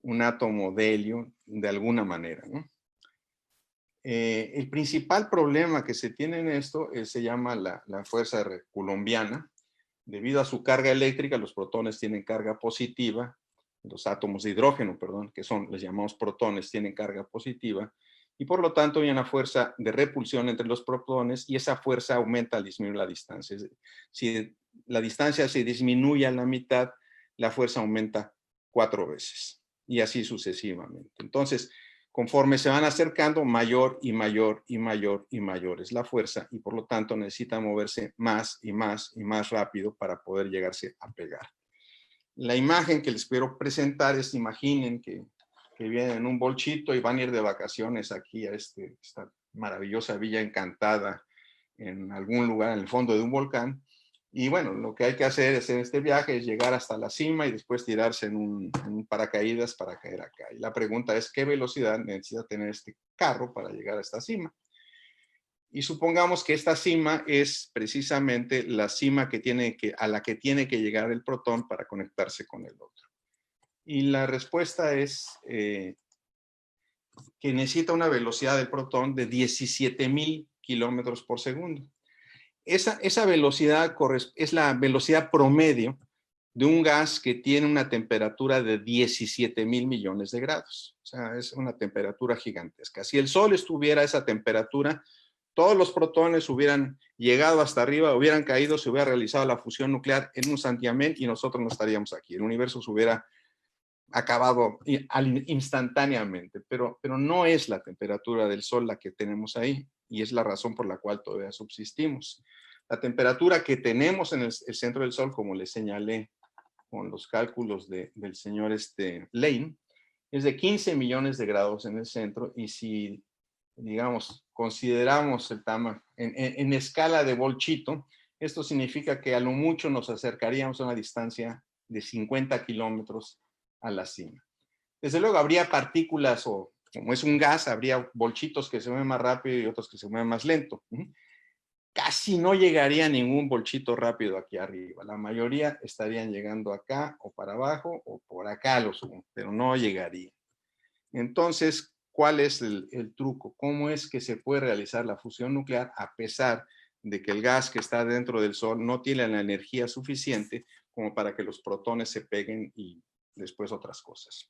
un átomo de helio de alguna manera, ¿no? El principal problema que se tiene en esto se llama la fuerza coulombiana. Debido a su carga eléctrica, los protones tienen carga positiva, los átomos de hidrógeno, perdón, que les llamamos protones, tienen carga positiva, y por lo tanto hay una fuerza de repulsión entre los protones y esa fuerza aumenta al disminuir la distancia. Si la distancia se disminuye a la mitad, la fuerza aumenta 4 veces y así sucesivamente. Entonces, conforme se van acercando, mayor y mayor y mayor y mayor es la fuerza y por lo tanto necesita moverse más y más y más rápido para poder llegarse a pegar. La imagen que les quiero presentar es, imaginen que vienen en un bolchito y van a ir de vacaciones aquí a esta maravillosa villa encantada en algún lugar en el fondo de un volcán. Y bueno, lo que hay que hacer en este viaje es llegar hasta la cima y después tirarse en un paracaídas para caer acá. Y la pregunta es, ¿qué velocidad necesita tener este carro para llegar a esta cima? Y supongamos que esta cima es precisamente la cima a la que tiene que llegar el protón para conectarse con el otro. Y la respuesta es que necesita una velocidad del protón de 17,000 kilómetros por segundo. Esa velocidad es la velocidad promedio de un gas que tiene una temperatura de 17,000 millones de grados. O sea, es una temperatura gigantesca. Si el Sol estuviera a esa temperatura, todos los protones hubieran llegado hasta arriba, hubieran caído, se hubiera realizado la fusión nuclear en un santiamén y nosotros no estaríamos aquí. El universo se hubiera acabado instantáneamente, pero no es la temperatura del Sol la que tenemos ahí y es la razón por la cual todavía subsistimos. La temperatura que tenemos en el centro del Sol, como les señalé con los cálculos del señor Lane, es de 15 millones de grados en el centro y si, digamos, consideramos el tamaño en escala de bolchito, esto significa que a lo mucho nos acercaríamos a una distancia de 50 kilómetros a la cima. Desde luego habría partículas o como es un gas, habría bolchitos que se mueven más rápido y otros que se mueven más lento. Casi no llegaría ningún bolchito rápido aquí arriba. La mayoría estarían llegando acá o para abajo o por acá, pero no llegaría. Entonces, ¿cuál es el truco? ¿Cómo es que se puede realizar la fusión nuclear a pesar de que el gas que está dentro del Sol no tiene la energía suficiente como para que los protones se peguen y después otras cosas?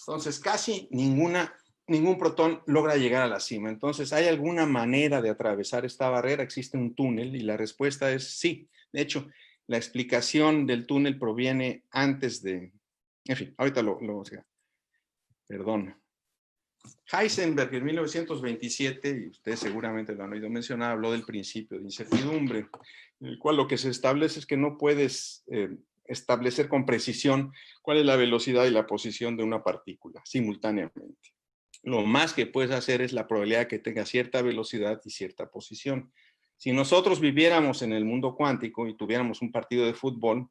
Entonces, casi ningún protón logra llegar a la cima. Entonces, ¿hay alguna manera de atravesar esta barrera? ¿Existe un túnel? Y la respuesta es sí. De hecho, la explicación del túnel proviene antes de... En fin, ahorita perdón. Heisenberg en 1927, y ustedes seguramente lo han oído mencionar, habló del principio de incertidumbre, en el cual lo que se establece es que no puedes establecer con precisión cuál es la velocidad y la posición de una partícula simultáneamente. Lo más que puedes hacer es la probabilidad de que tenga cierta velocidad y cierta posición. Si nosotros viviéramos en el mundo cuántico y tuviéramos un partido de fútbol,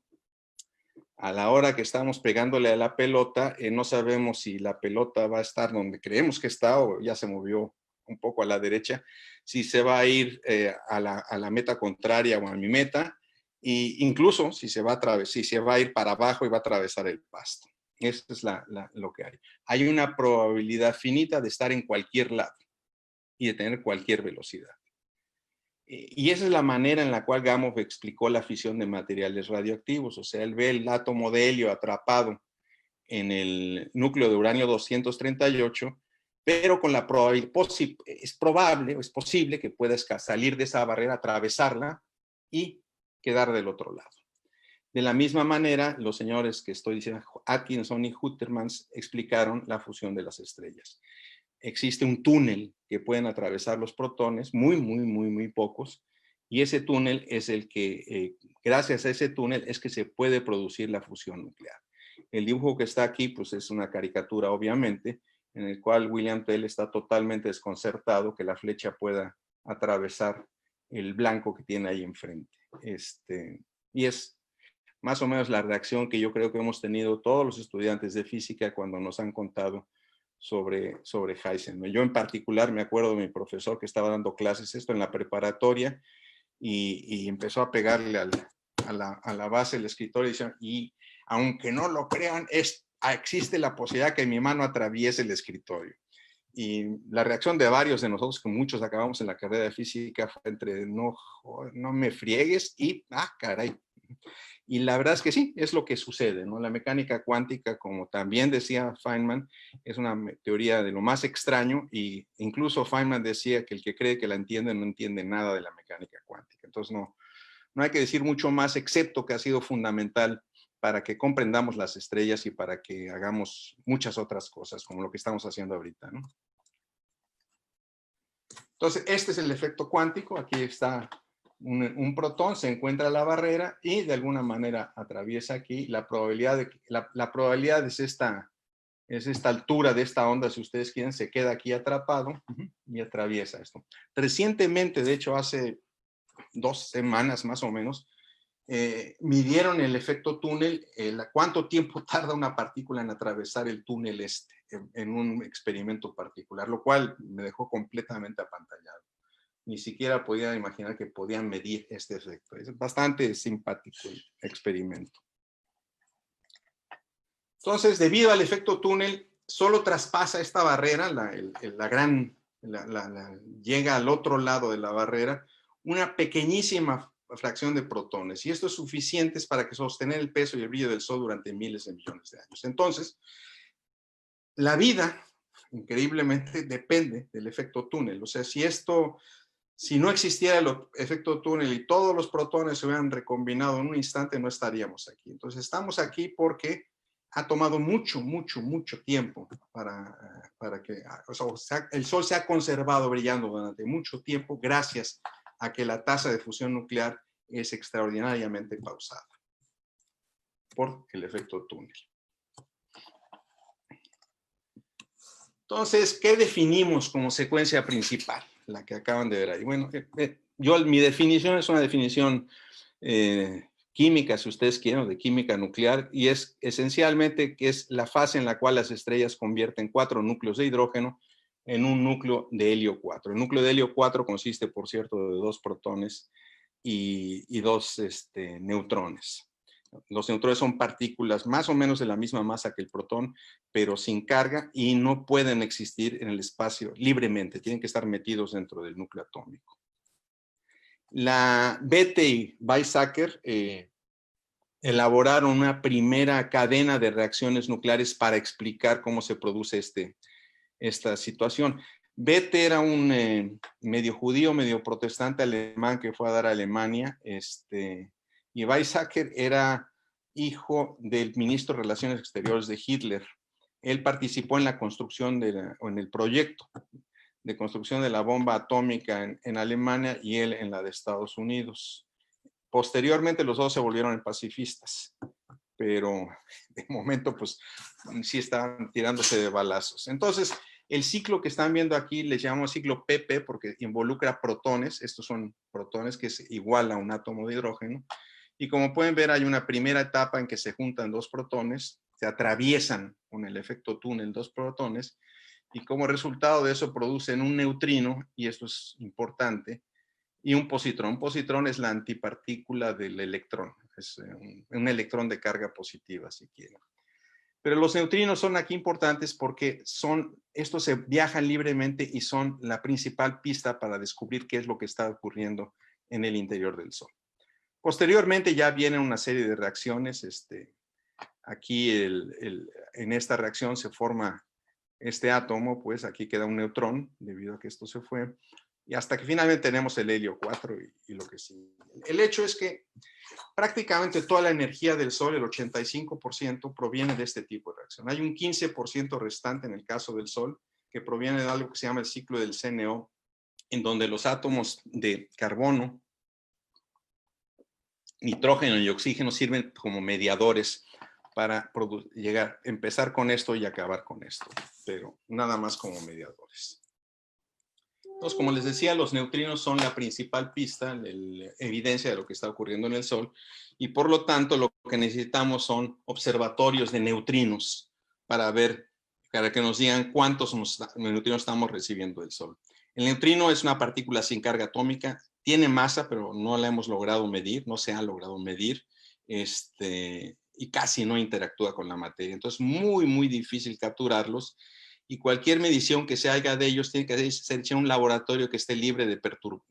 a la hora que estamos pegándole a la pelota, no sabemos si la pelota va a estar donde creemos que está o ya se movió un poco a la derecha, si se va a ir a la meta contraria o a mi meta, e incluso si se va a ir para abajo y va a atravesar el pasto. Eso es lo que hay. Hay una probabilidad finita de estar en cualquier lado y de tener cualquier velocidad. Y esa es la manera en la cual Gamow explicó la fisión de materiales radioactivos. O sea, él ve el átomo de helio atrapado en el núcleo de uranio 238, pero con la probabilidad, es posible que pueda salir de esa barrera, atravesarla y quedar del otro lado. De la misma manera, los señores que estoy diciendo, Atkinson y Huttermans, explicaron la fusión de las estrellas. existe un túnel que pueden atravesar los protones, muy pocos, y ese túnel es el que, gracias a ese túnel, es que se puede producir la fusión nuclear. El dibujo que está aquí, pues es una caricatura, obviamente, en el cual William Tell está totalmente desconcertado que la flecha pueda atravesar el blanco que tiene ahí enfrente. Y es más o menos la reacción que yo creo que hemos tenido todos los estudiantes de física cuando nos han contado sobre Heisenberg. Yo en particular me acuerdo de mi profesor que estaba dando clases esto en la preparatoria y empezó a pegarle a la base del escritorio y aunque no lo crean, existe la posibilidad que mi mano atraviese el escritorio. Y la reacción de varios de nosotros, que muchos acabamos en la carrera de física, fue entre no me friegues y caray. Y la verdad es que sí, es lo que sucede, ¿no? La mecánica cuántica, como también decía Feynman, es una teoría de lo más extraño, y incluso Feynman decía que el que cree que la entiende no entiende nada de la mecánica cuántica. Entonces no hay que decir mucho más, excepto que ha sido fundamental para que comprendamos las estrellas y para que hagamos muchas otras cosas, como lo que estamos haciendo ahorita, ¿no? Entonces, este es el efecto cuántico. Aquí está un protón, se encuentra la barrera y de alguna manera atraviesa aquí. La probabilidad es esta altura de esta onda, si ustedes quieren, se queda aquí atrapado y atraviesa esto. Recientemente, de hecho, hace 2 semanas más o menos, midieron el efecto túnel, cuánto tiempo tarda una partícula en atravesar el túnel en un experimento particular, lo cual me dejó completamente apantallado. Ni siquiera podía imaginar que podían medir este efecto. Es bastante simpático el experimento. Entonces, debido al efecto túnel, solo traspasa esta barrera, llega al otro lado de la barrera, una pequeñísima fracción de protones, y esto es suficiente para que sostener el peso y el brillo del Sol durante miles de millones de años. Entonces, la vida, increíblemente, depende del efecto túnel. O sea, si no existiera el efecto túnel y todos los protones se hubieran recombinado en un instante, no estaríamos aquí. Entonces, estamos aquí porque ha tomado mucho tiempo para que, o sea, el Sol se ha conservado brillando durante mucho tiempo gracias a que la tasa de fusión nuclear es extraordinariamente pausada por el efecto túnel. Entonces, ¿qué definimos como secuencia principal? La que acaban de ver ahí. Bueno, mi definición es una definición química, si ustedes quieren, de química nuclear, y es esencialmente que es la fase en la cual las estrellas convierten 4 núcleos de hidrógeno en un núcleo de helio 4. El núcleo de helio 4 consiste, por cierto, de 2 protones y 2 neutrones. Los neutrones son partículas más o menos de la misma masa que el protón, pero sin carga, y no pueden existir en el espacio libremente, tienen que estar metidos dentro del núcleo atómico. La Bethe y Weizsäcker elaboraron una primera cadena de reacciones nucleares para explicar cómo se produce esta situación. Bethe era un medio judío, medio protestante alemán que fue a dar a Alemania, y Weizsäcker era hijo del ministro de Relaciones Exteriores de Hitler. Él participó en la construcción en el proyecto de construcción de la bomba atómica en Alemania, y él en la de Estados Unidos. Posteriormente los dos se volvieron pacifistas, pero de momento pues sí estaban tirándose de balazos. Entonces, el ciclo que están viendo aquí les llamamos ciclo PP porque involucra protones. Estos son protones, que es igual a un átomo de hidrógeno. Y como pueden ver, hay una primera etapa en que se juntan 2 protones, se atraviesan con el efecto túnel 2 protones, y como resultado de eso producen un neutrino, y esto es importante, y un positrón. Un positrón es la antipartícula del electrón, es un electrón de carga positiva, si quieren. Pero los neutrinos son aquí importantes porque estos se viajan libremente y son la principal pista para descubrir qué es lo que está ocurriendo en el interior del Sol. Posteriormente ya viene una serie de reacciones. Aquí en esta reacción se forma este átomo, pues aquí queda un neutrón debido a que esto se fue, y hasta que finalmente tenemos el helio 4 y lo que sigue. El hecho es que prácticamente toda la energía del Sol, el 85%, proviene de este tipo de reacción. Hay un 15% restante en el caso del Sol, que proviene de algo que se llama el ciclo del CNO, en donde los átomos de carbono, nitrógeno y oxígeno sirven como mediadores para empezar con esto y acabar con esto, pero nada más como mediadores. Entonces, como les decía, los neutrinos son la principal pista, la evidencia de lo que está ocurriendo en el Sol, y por lo tanto lo que necesitamos son observatorios de neutrinos para que nos digan cuántos neutrinos estamos recibiendo del Sol. El neutrino es una partícula sin carga atómica, tiene masa, pero no la hemos logrado medir, no se ha logrado medir, y casi no interactúa con la materia. Entonces, muy, muy difícil capturarlos. Y cualquier medición que se haga de ellos tiene que ser hecha en un laboratorio que esté libre de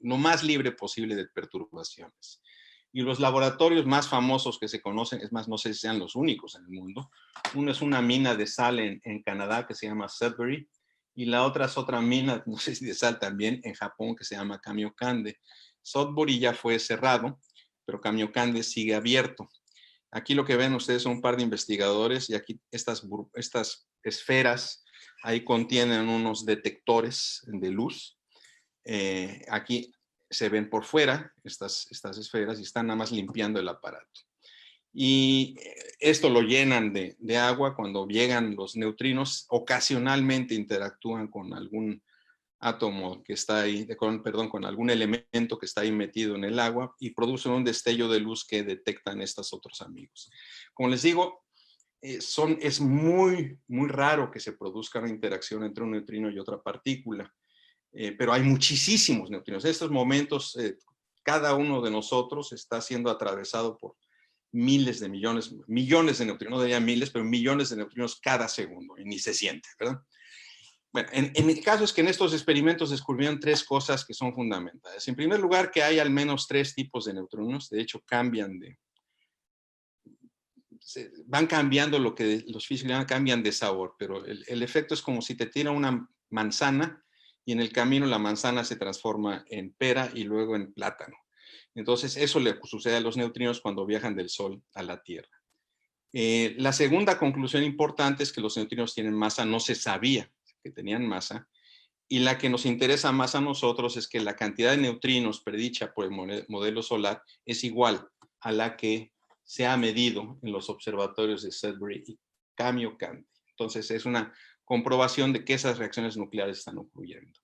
lo más libre posible de perturbaciones. Y los laboratorios más famosos que se conocen, es más, no sé si sean los únicos en el mundo. Uno es una mina de sal en Canadá que se llama Sudbury, y la otra es otra mina, no sé si de sal también, en Japón, que se llama Kamiokande. Sudbury ya fue cerrado, pero Kamiokande sigue abierto. Aquí lo que ven ustedes son un par de investigadores, y aquí estas esferas ahí contienen unos detectores de luz. Aquí se ven por fuera estas esferas y están nada más limpiando el aparato. Y esto lo llenan de agua. Cuando llegan los neutrinos, ocasionalmente interactúan con algún átomo que está ahí, con algún elemento que está ahí metido en el agua, y producen un destello de luz que detectan estos otros amigos. Como les digo, es muy, muy raro que se produzca una interacción entre un neutrino y otra partícula, pero hay muchísimos neutrinos. En estos momentos, cada uno de nosotros está siendo atravesado por millones de neutrinos, no diría miles, pero millones de neutrinos cada segundo, y ni se siente, ¿verdad? Bueno, en el caso es que en estos experimentos descubrieron tres cosas que son fundamentales. En primer lugar, que hay al menos tres tipos de neutrinos. De hecho, van cambiando lo que los físicos llaman, cambian de sabor, pero el efecto es como si te tiran una manzana y en el camino la manzana se transforma en pera y luego en plátano. Entonces, eso le sucede a los neutrinos cuando viajan del Sol a la Tierra. La segunda conclusión importante es que los neutrinos tienen masa. No se sabía que tenían masa. Y la que nos interesa más a nosotros es que la cantidad de neutrinos predicha por el modelo solar es igual a la que se ha medido en los observatorios de Sudbury y Kamiokande. Entonces, es una comprobación de que esas reacciones nucleares están ocurriendo.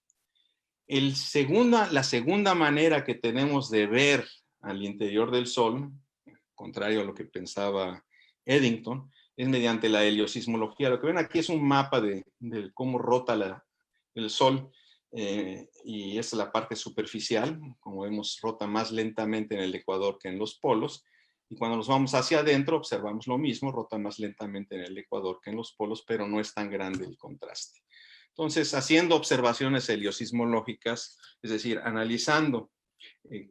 La segunda manera que tenemos de ver al interior del Sol, contrario a lo que pensaba Eddington, es mediante la heliosismología. Lo que ven aquí es un mapa de cómo rota el Sol, y esta es la parte superficial. Como vemos, rota más lentamente en el ecuador que en los polos. Y cuando nos vamos hacia adentro, observamos lo mismo, rota más lentamente en el ecuador que en los polos, pero no es tan grande el contraste. Entonces, haciendo observaciones heliosismológicas, es decir, analizando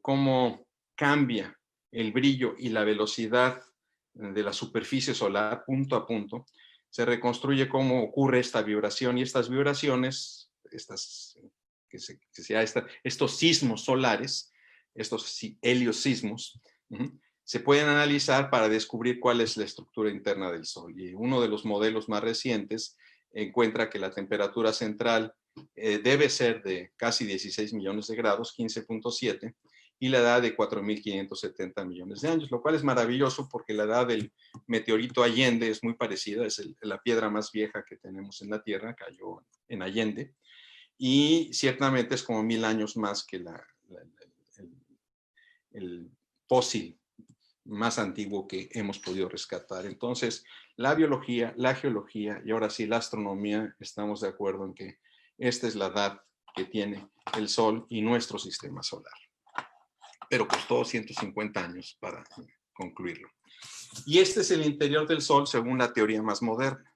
cómo cambia el brillo y la velocidad de la superficie solar punto a punto, se reconstruye cómo ocurre esta vibración, y estas vibraciones, estos sismos solares, estos heliosismos, se pueden analizar para descubrir cuál es la estructura interna del Sol. Y uno de los modelos más recientes encuentra que la temperatura central debe ser de casi 16 millones de grados, 15.7, y la edad de 4.570 millones de años, lo cual es maravilloso porque la edad del meteorito Allende es muy parecida, es la piedra más vieja que tenemos en la Tierra, cayó en Allende, y ciertamente es como 1000 años más que el fósil más antiguo que hemos podido rescatar. Entonces, la biología, la geología y ahora sí la astronomía, estamos de acuerdo en que esta es la edad que tiene el Sol y nuestro sistema solar. Pero costó 150 años para concluirlo. Y este es el interior del Sol según la teoría más moderna.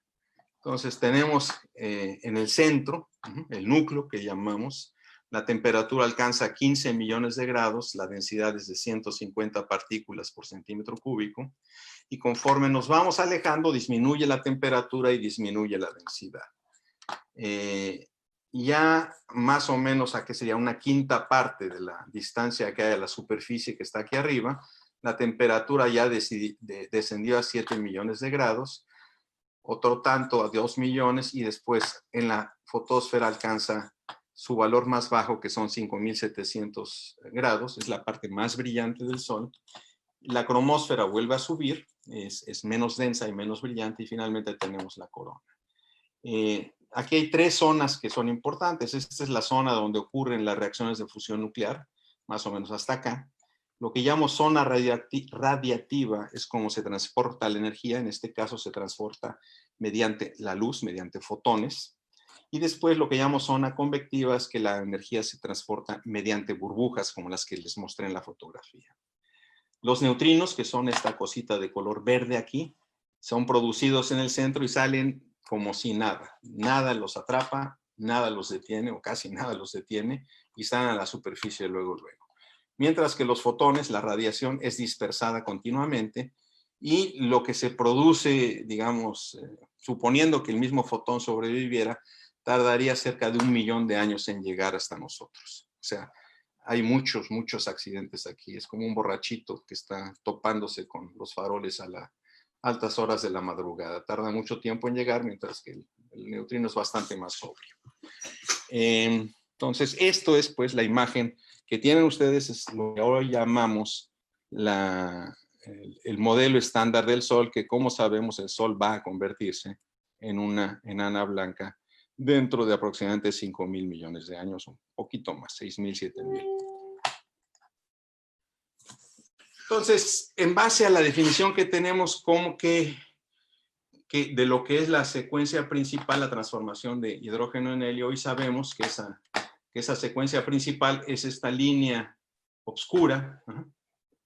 Entonces tenemos en el centro, el núcleo que llamamos, la temperatura alcanza 15 millones de grados, la densidad es de 150 partículas por centímetro cúbico, y conforme nos vamos alejando, disminuye la temperatura y disminuye la densidad. Ya más o menos a que sería una quinta parte de la distancia que hay a la superficie que está aquí arriba, la temperatura ya descendió a 7 millones de grados, otro tanto a 2 millones y después en la fotosfera alcanza su valor más bajo, que son 5.700 grados, es la parte más brillante del Sol. La cromósfera vuelve a subir, es menos densa y menos brillante, y finalmente tenemos la corona. Aquí hay 3 zonas que son importantes. Esta es la zona donde ocurren las reacciones de fusión nuclear, más o menos hasta acá. Lo que llamo zona radiativa es cómo se transporta la energía. En este caso se transporta mediante la luz, mediante fotones. Y después lo que llamo zona convectiva es que la energía se transporta mediante burbujas, como las que les mostré en la fotografía. Los neutrinos, que son esta cosita de color verde aquí, son producidos en el centro y salen como si nada. Nada los atrapa, nada los detiene, o casi nada los detiene, y están a la superficie luego. Mientras que los fotones, la radiación es dispersada continuamente, y lo que se produce, digamos, suponiendo que el mismo fotón sobreviviera, tardaría cerca de 1 millón de años en llegar hasta nosotros. O sea, hay muchos, muchos accidentes aquí. Es como un borrachito que está topándose con los faroles a las altas horas de la madrugada. Tarda mucho tiempo en llegar, mientras que el neutrino es bastante más sobrio. Entonces, esto es pues la imagen que tienen ustedes, es lo que hoy llamamos el modelo estándar del Sol, que como sabemos el Sol va a convertirse en una enana blanca dentro de aproximadamente 5.000 millones de años, un poquito más, 6.000, 7.000. Entonces, en base a la definición que tenemos como que de lo que es la secuencia principal, la transformación de hidrógeno en helio, hoy sabemos que esa secuencia principal es esta línea oscura,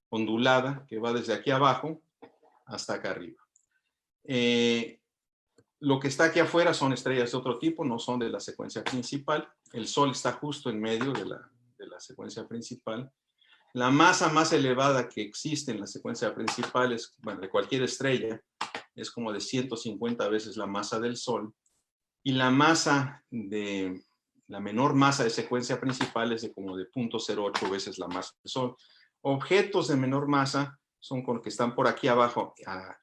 ondulada, que va desde aquí abajo hasta acá arriba. Lo que está aquí afuera son estrellas de otro tipo, no son de la secuencia principal. El Sol está justo en medio de la secuencia principal. La masa más elevada que existe en la secuencia principal es, bueno, de cualquier estrella, es como de 150 veces la masa del Sol. Y la menor masa de secuencia principal es de como de 0.08 veces la masa del Sol. Objetos de menor masa son con los que están por aquí abajo a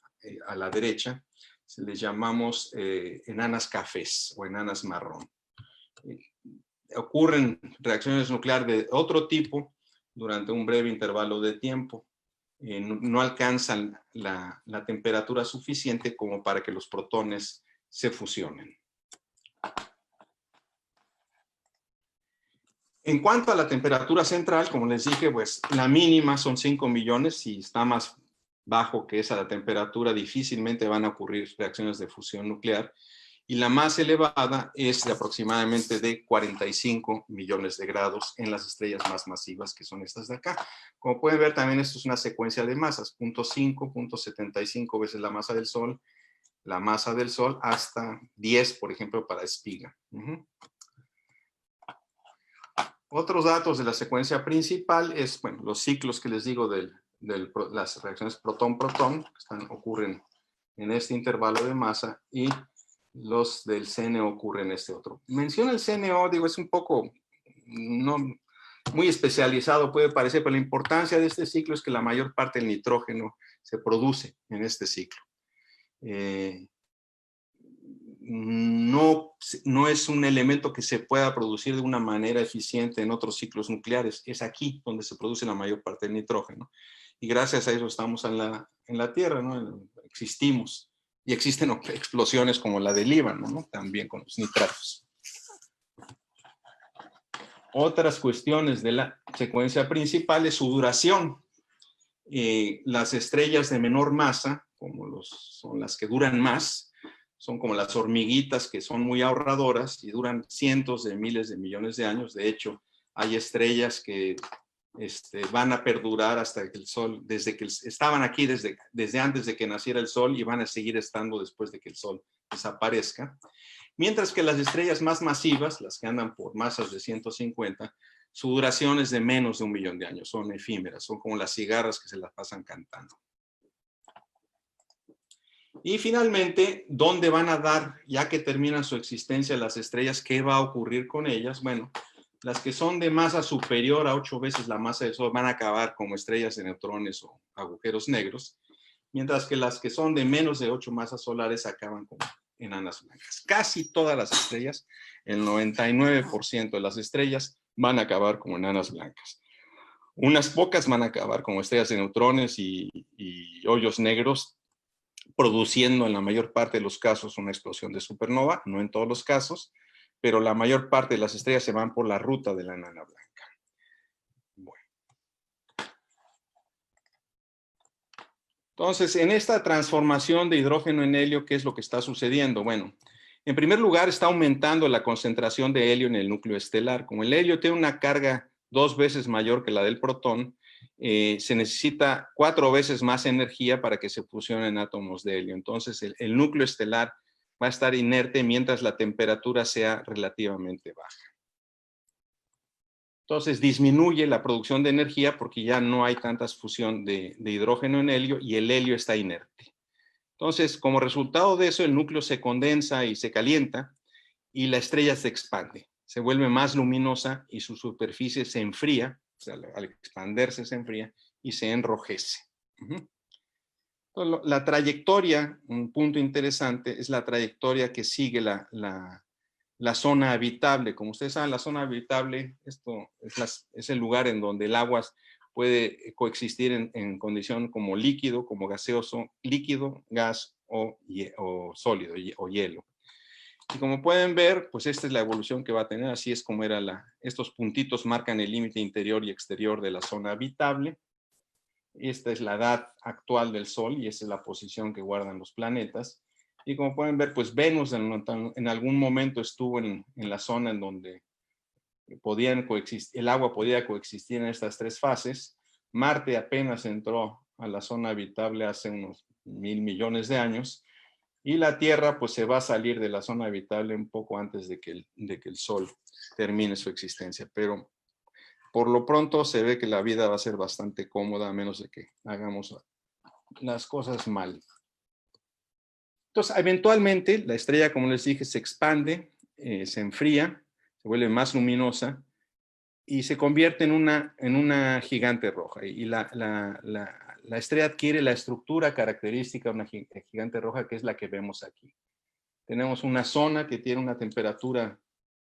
la derecha. Se les llamamos enanas cafés o enanas marrón. Ocurren reacciones nucleares de otro tipo durante un breve intervalo de tiempo. No alcanzan la temperatura suficiente como para que los protones se fusionen. En cuanto a la temperatura central, como les dije, pues la mínima son 5 millones. Si está más bajo que esa la temperatura, difícilmente van a ocurrir reacciones de fusión nuclear. Y la más elevada es de aproximadamente de 45 millones de grados en las estrellas más masivas, que son estas de acá. Como pueden ver, también esto es una secuencia de masas, 0.5, 0.75 veces la masa del Sol, hasta 10, por ejemplo, para espiga. Otros datos de la secuencia principal es, bueno, los ciclos que les digo de las reacciones protón-protón, que ocurren en este intervalo de masa, y los del CNO ocurren en este otro. Menciono el CNO, digo, es un poco no muy especializado, puede parecer, pero la importancia de este ciclo es que la mayor parte del nitrógeno se produce en este ciclo. No es un elemento que se pueda producir de una manera eficiente en otros ciclos nucleares. Es aquí donde se produce la mayor parte del nitrógeno. Y gracias a eso estamos en la Tierra, ¿no? Existimos. Y existen explosiones como la de Líbano, ¿no? También con los nitratos. Otras cuestiones de la secuencia principal es su duración. Las estrellas de menor masa, como son las que duran más, son como las hormiguitas, que son muy ahorradoras y duran cientos de miles de millones de años. De hecho, hay estrellas que van a perdurar hasta que el Sol, desde que estaban aquí desde antes de que naciera el Sol, y van a seguir estando después de que el Sol desaparezca. Mientras que las estrellas más masivas, las que andan por masas de 150, su duración es de menos de 1 millón de años, son efímeras, son como las cigarras que se las pasan cantando. Y finalmente, ¿dónde van a dar, ya que terminan su existencia las estrellas, qué va a ocurrir con ellas? Bueno, las que son de masa superior a 8 veces la masa del Sol van a acabar como estrellas de neutrones o agujeros negros. mientras que las que son de menos de 8 masas solares acaban como enanas blancas. Casi todas las estrellas, el 99% de las estrellas van a acabar como enanas blancas. Unas pocas van a acabar como estrellas de neutrones y hoyos negros, produciendo en la mayor parte de los casos una explosión de supernova, no en todos los casos, pero la mayor parte de las estrellas se van por la ruta de la enana blanca. Bueno. Entonces, en esta transformación de hidrógeno en helio, ¿qué es lo que está sucediendo? Bueno, en primer lugar, está aumentando la concentración de helio en el núcleo estelar. Como el helio tiene una carga 2 veces mayor que la del protón, se necesita 4 veces más energía para que se fusionen átomos de helio. Entonces, el núcleo estelar va a estar inerte mientras la temperatura sea relativamente baja. Entonces, disminuye la producción de energía porque ya no hay tanta fusión de hidrógeno en helio y el helio está inerte. Entonces, como resultado de eso, el núcleo se condensa y se calienta y la estrella se expande. Se vuelve más luminosa y su superficie se enfría, o sea, al expandirse se enfría y se enrojece. Entonces, la trayectoria, un punto interesante, es la trayectoria que sigue la zona habitable. Como ustedes saben, la zona habitable, esto es el lugar en donde el agua puede coexistir en condición como líquido, como gaseoso, líquido, gas o sólido o hielo. Y como pueden ver, pues esta es la evolución que va a tener, así es como era estos puntitos marcan el límite interior y exterior de la zona habitable. Esta es la edad actual del Sol y esa es la posición que guardan los planetas. Y como pueden ver, pues Venus en algún momento estuvo en la zona en donde el agua podía coexistir en estas 3 fases. Marte apenas entró a la zona habitable hace unos 1000 millones de años. Y la Tierra pues se va a salir de la zona habitable un poco antes de que el Sol termine su existencia. Pero por lo pronto se ve que la vida va a ser bastante cómoda a menos de que hagamos las cosas mal. Entonces, eventualmente la estrella, como les dije, se expande, se enfría, se vuelve más luminosa y se convierte en una gigante roja. Y la estrella adquiere la estructura característica de una gigante roja, que es la que vemos aquí. Tenemos una zona que tiene una temperatura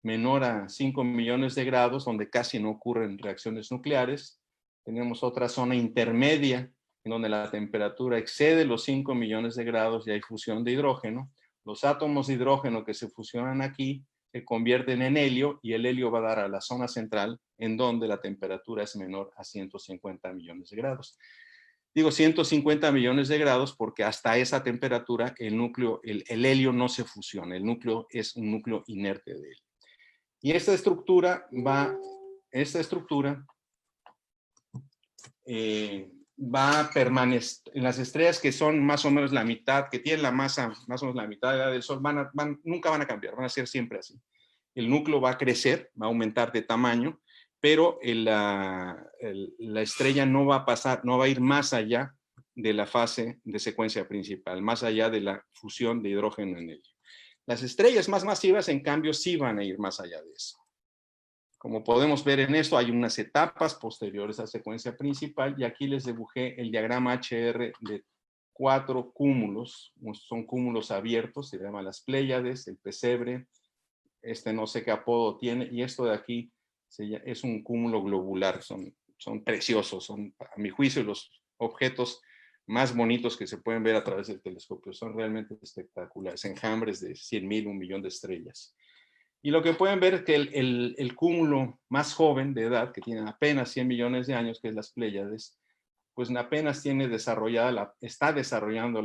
menor a 5 millones de grados, donde casi no ocurren reacciones nucleares. Tenemos otra zona intermedia, en donde la temperatura excede los 5 millones de grados y hay fusión de hidrógeno. Los átomos de hidrógeno que se fusionan aquí se convierten en helio y el helio va a dar a la zona central, en donde la temperatura es menor a 150 millones de grados. Digo 150 millones de grados porque hasta esa temperatura el helio no se fusiona, el núcleo es un núcleo inerte de helio. Y esta estructura va a permanecer en las estrellas que son más o menos la mitad, que tienen la masa más o menos la mitad del Sol, nunca van a cambiar, van a ser siempre así. El núcleo va a crecer, va a aumentar de tamaño, pero la estrella no va a ir más allá de la fase de secuencia principal, más allá de la fusión de hidrógeno en helio. Las estrellas más masivas, en cambio, sí van a ir más allá de eso. Como podemos ver en esto, hay unas etapas posteriores a la secuencia principal y aquí les dibujé el diagrama HR de 4 cúmulos. Son cúmulos abiertos, se llaman las Pléyades, el pesebre, no sé qué apodo tiene, y esto de aquí es un cúmulo globular, son preciosos, son a mi juicio los objetos más bonitos que se pueden ver a través del telescopio, son realmente espectaculares, enjambres de 100,000, 1,000,000 de estrellas. Y lo que pueden ver es que el cúmulo más joven de edad, que tiene apenas 100 millones de años, que es las Pléyades, pues apenas está desarrollando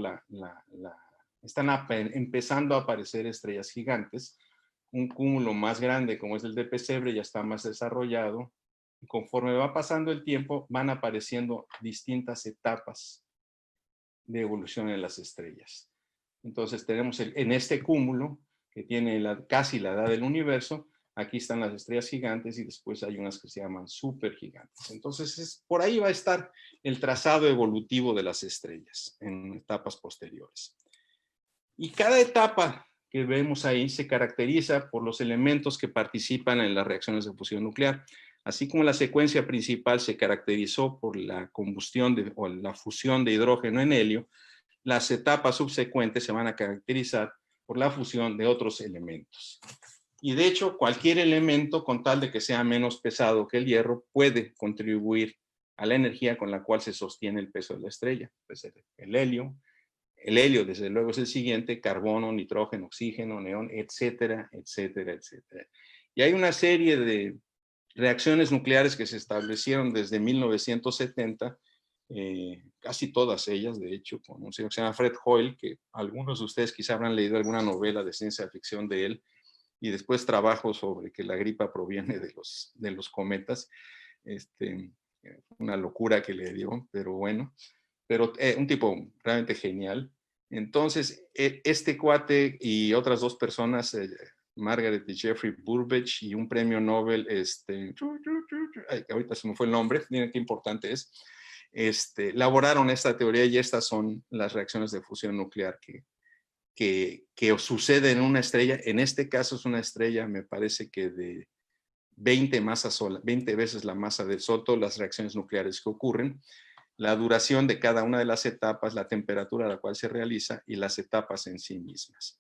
están empezando a aparecer estrellas gigantes. Un cúmulo más grande como es el de Pesebre ya está más desarrollado. Y conforme va pasando el tiempo, van apareciendo distintas etapas de evolución en las estrellas. Entonces tenemos en este cúmulo, que tiene casi la edad del universo, aquí están las estrellas gigantes y después hay unas que se llaman supergigantes. Entonces por ahí va a estar el trazado evolutivo de las estrellas en etapas posteriores. Y cada etapa que vemos ahí se caracteriza por los elementos que participan en las reacciones de fusión nuclear. Así como la secuencia principal se caracterizó por la combustión o la fusión de hidrógeno en helio, las etapas subsecuentes se van a caracterizar por la fusión de otros elementos. Y de hecho, cualquier elemento, con tal de que sea menos pesado que el hierro, puede contribuir a la energía con la cual se sostiene el peso de la estrella. Puede ser el helio. El helio, desde luego, es el siguiente: carbono, nitrógeno, oxígeno, neón, etcétera, etcétera, etcétera. Y hay una serie de reacciones nucleares que se establecieron desde 1970, casi todas ellas, de hecho, con un señor que se llama Fred Hoyle, que algunos de ustedes quizá habrán leído alguna novela de ciencia ficción de él, y después trabajo sobre que la gripa proviene de los cometas. Una locura que le dio, pero bueno. Pero un tipo realmente genial. Entonces, este cuate y otras dos personas, Margaret y Jeffrey Burbage, y un premio Nobel, ahorita se me fue el nombre, miren qué importante es, elaboraron esta teoría, y estas son las reacciones de fusión nuclear que sucede en una estrella. En este caso es una estrella, me parece que de 20 veces la masa del Sol, todas las reacciones nucleares que ocurren, la duración de cada una de las etapas, la temperatura a la cual se realiza y las etapas en sí mismas.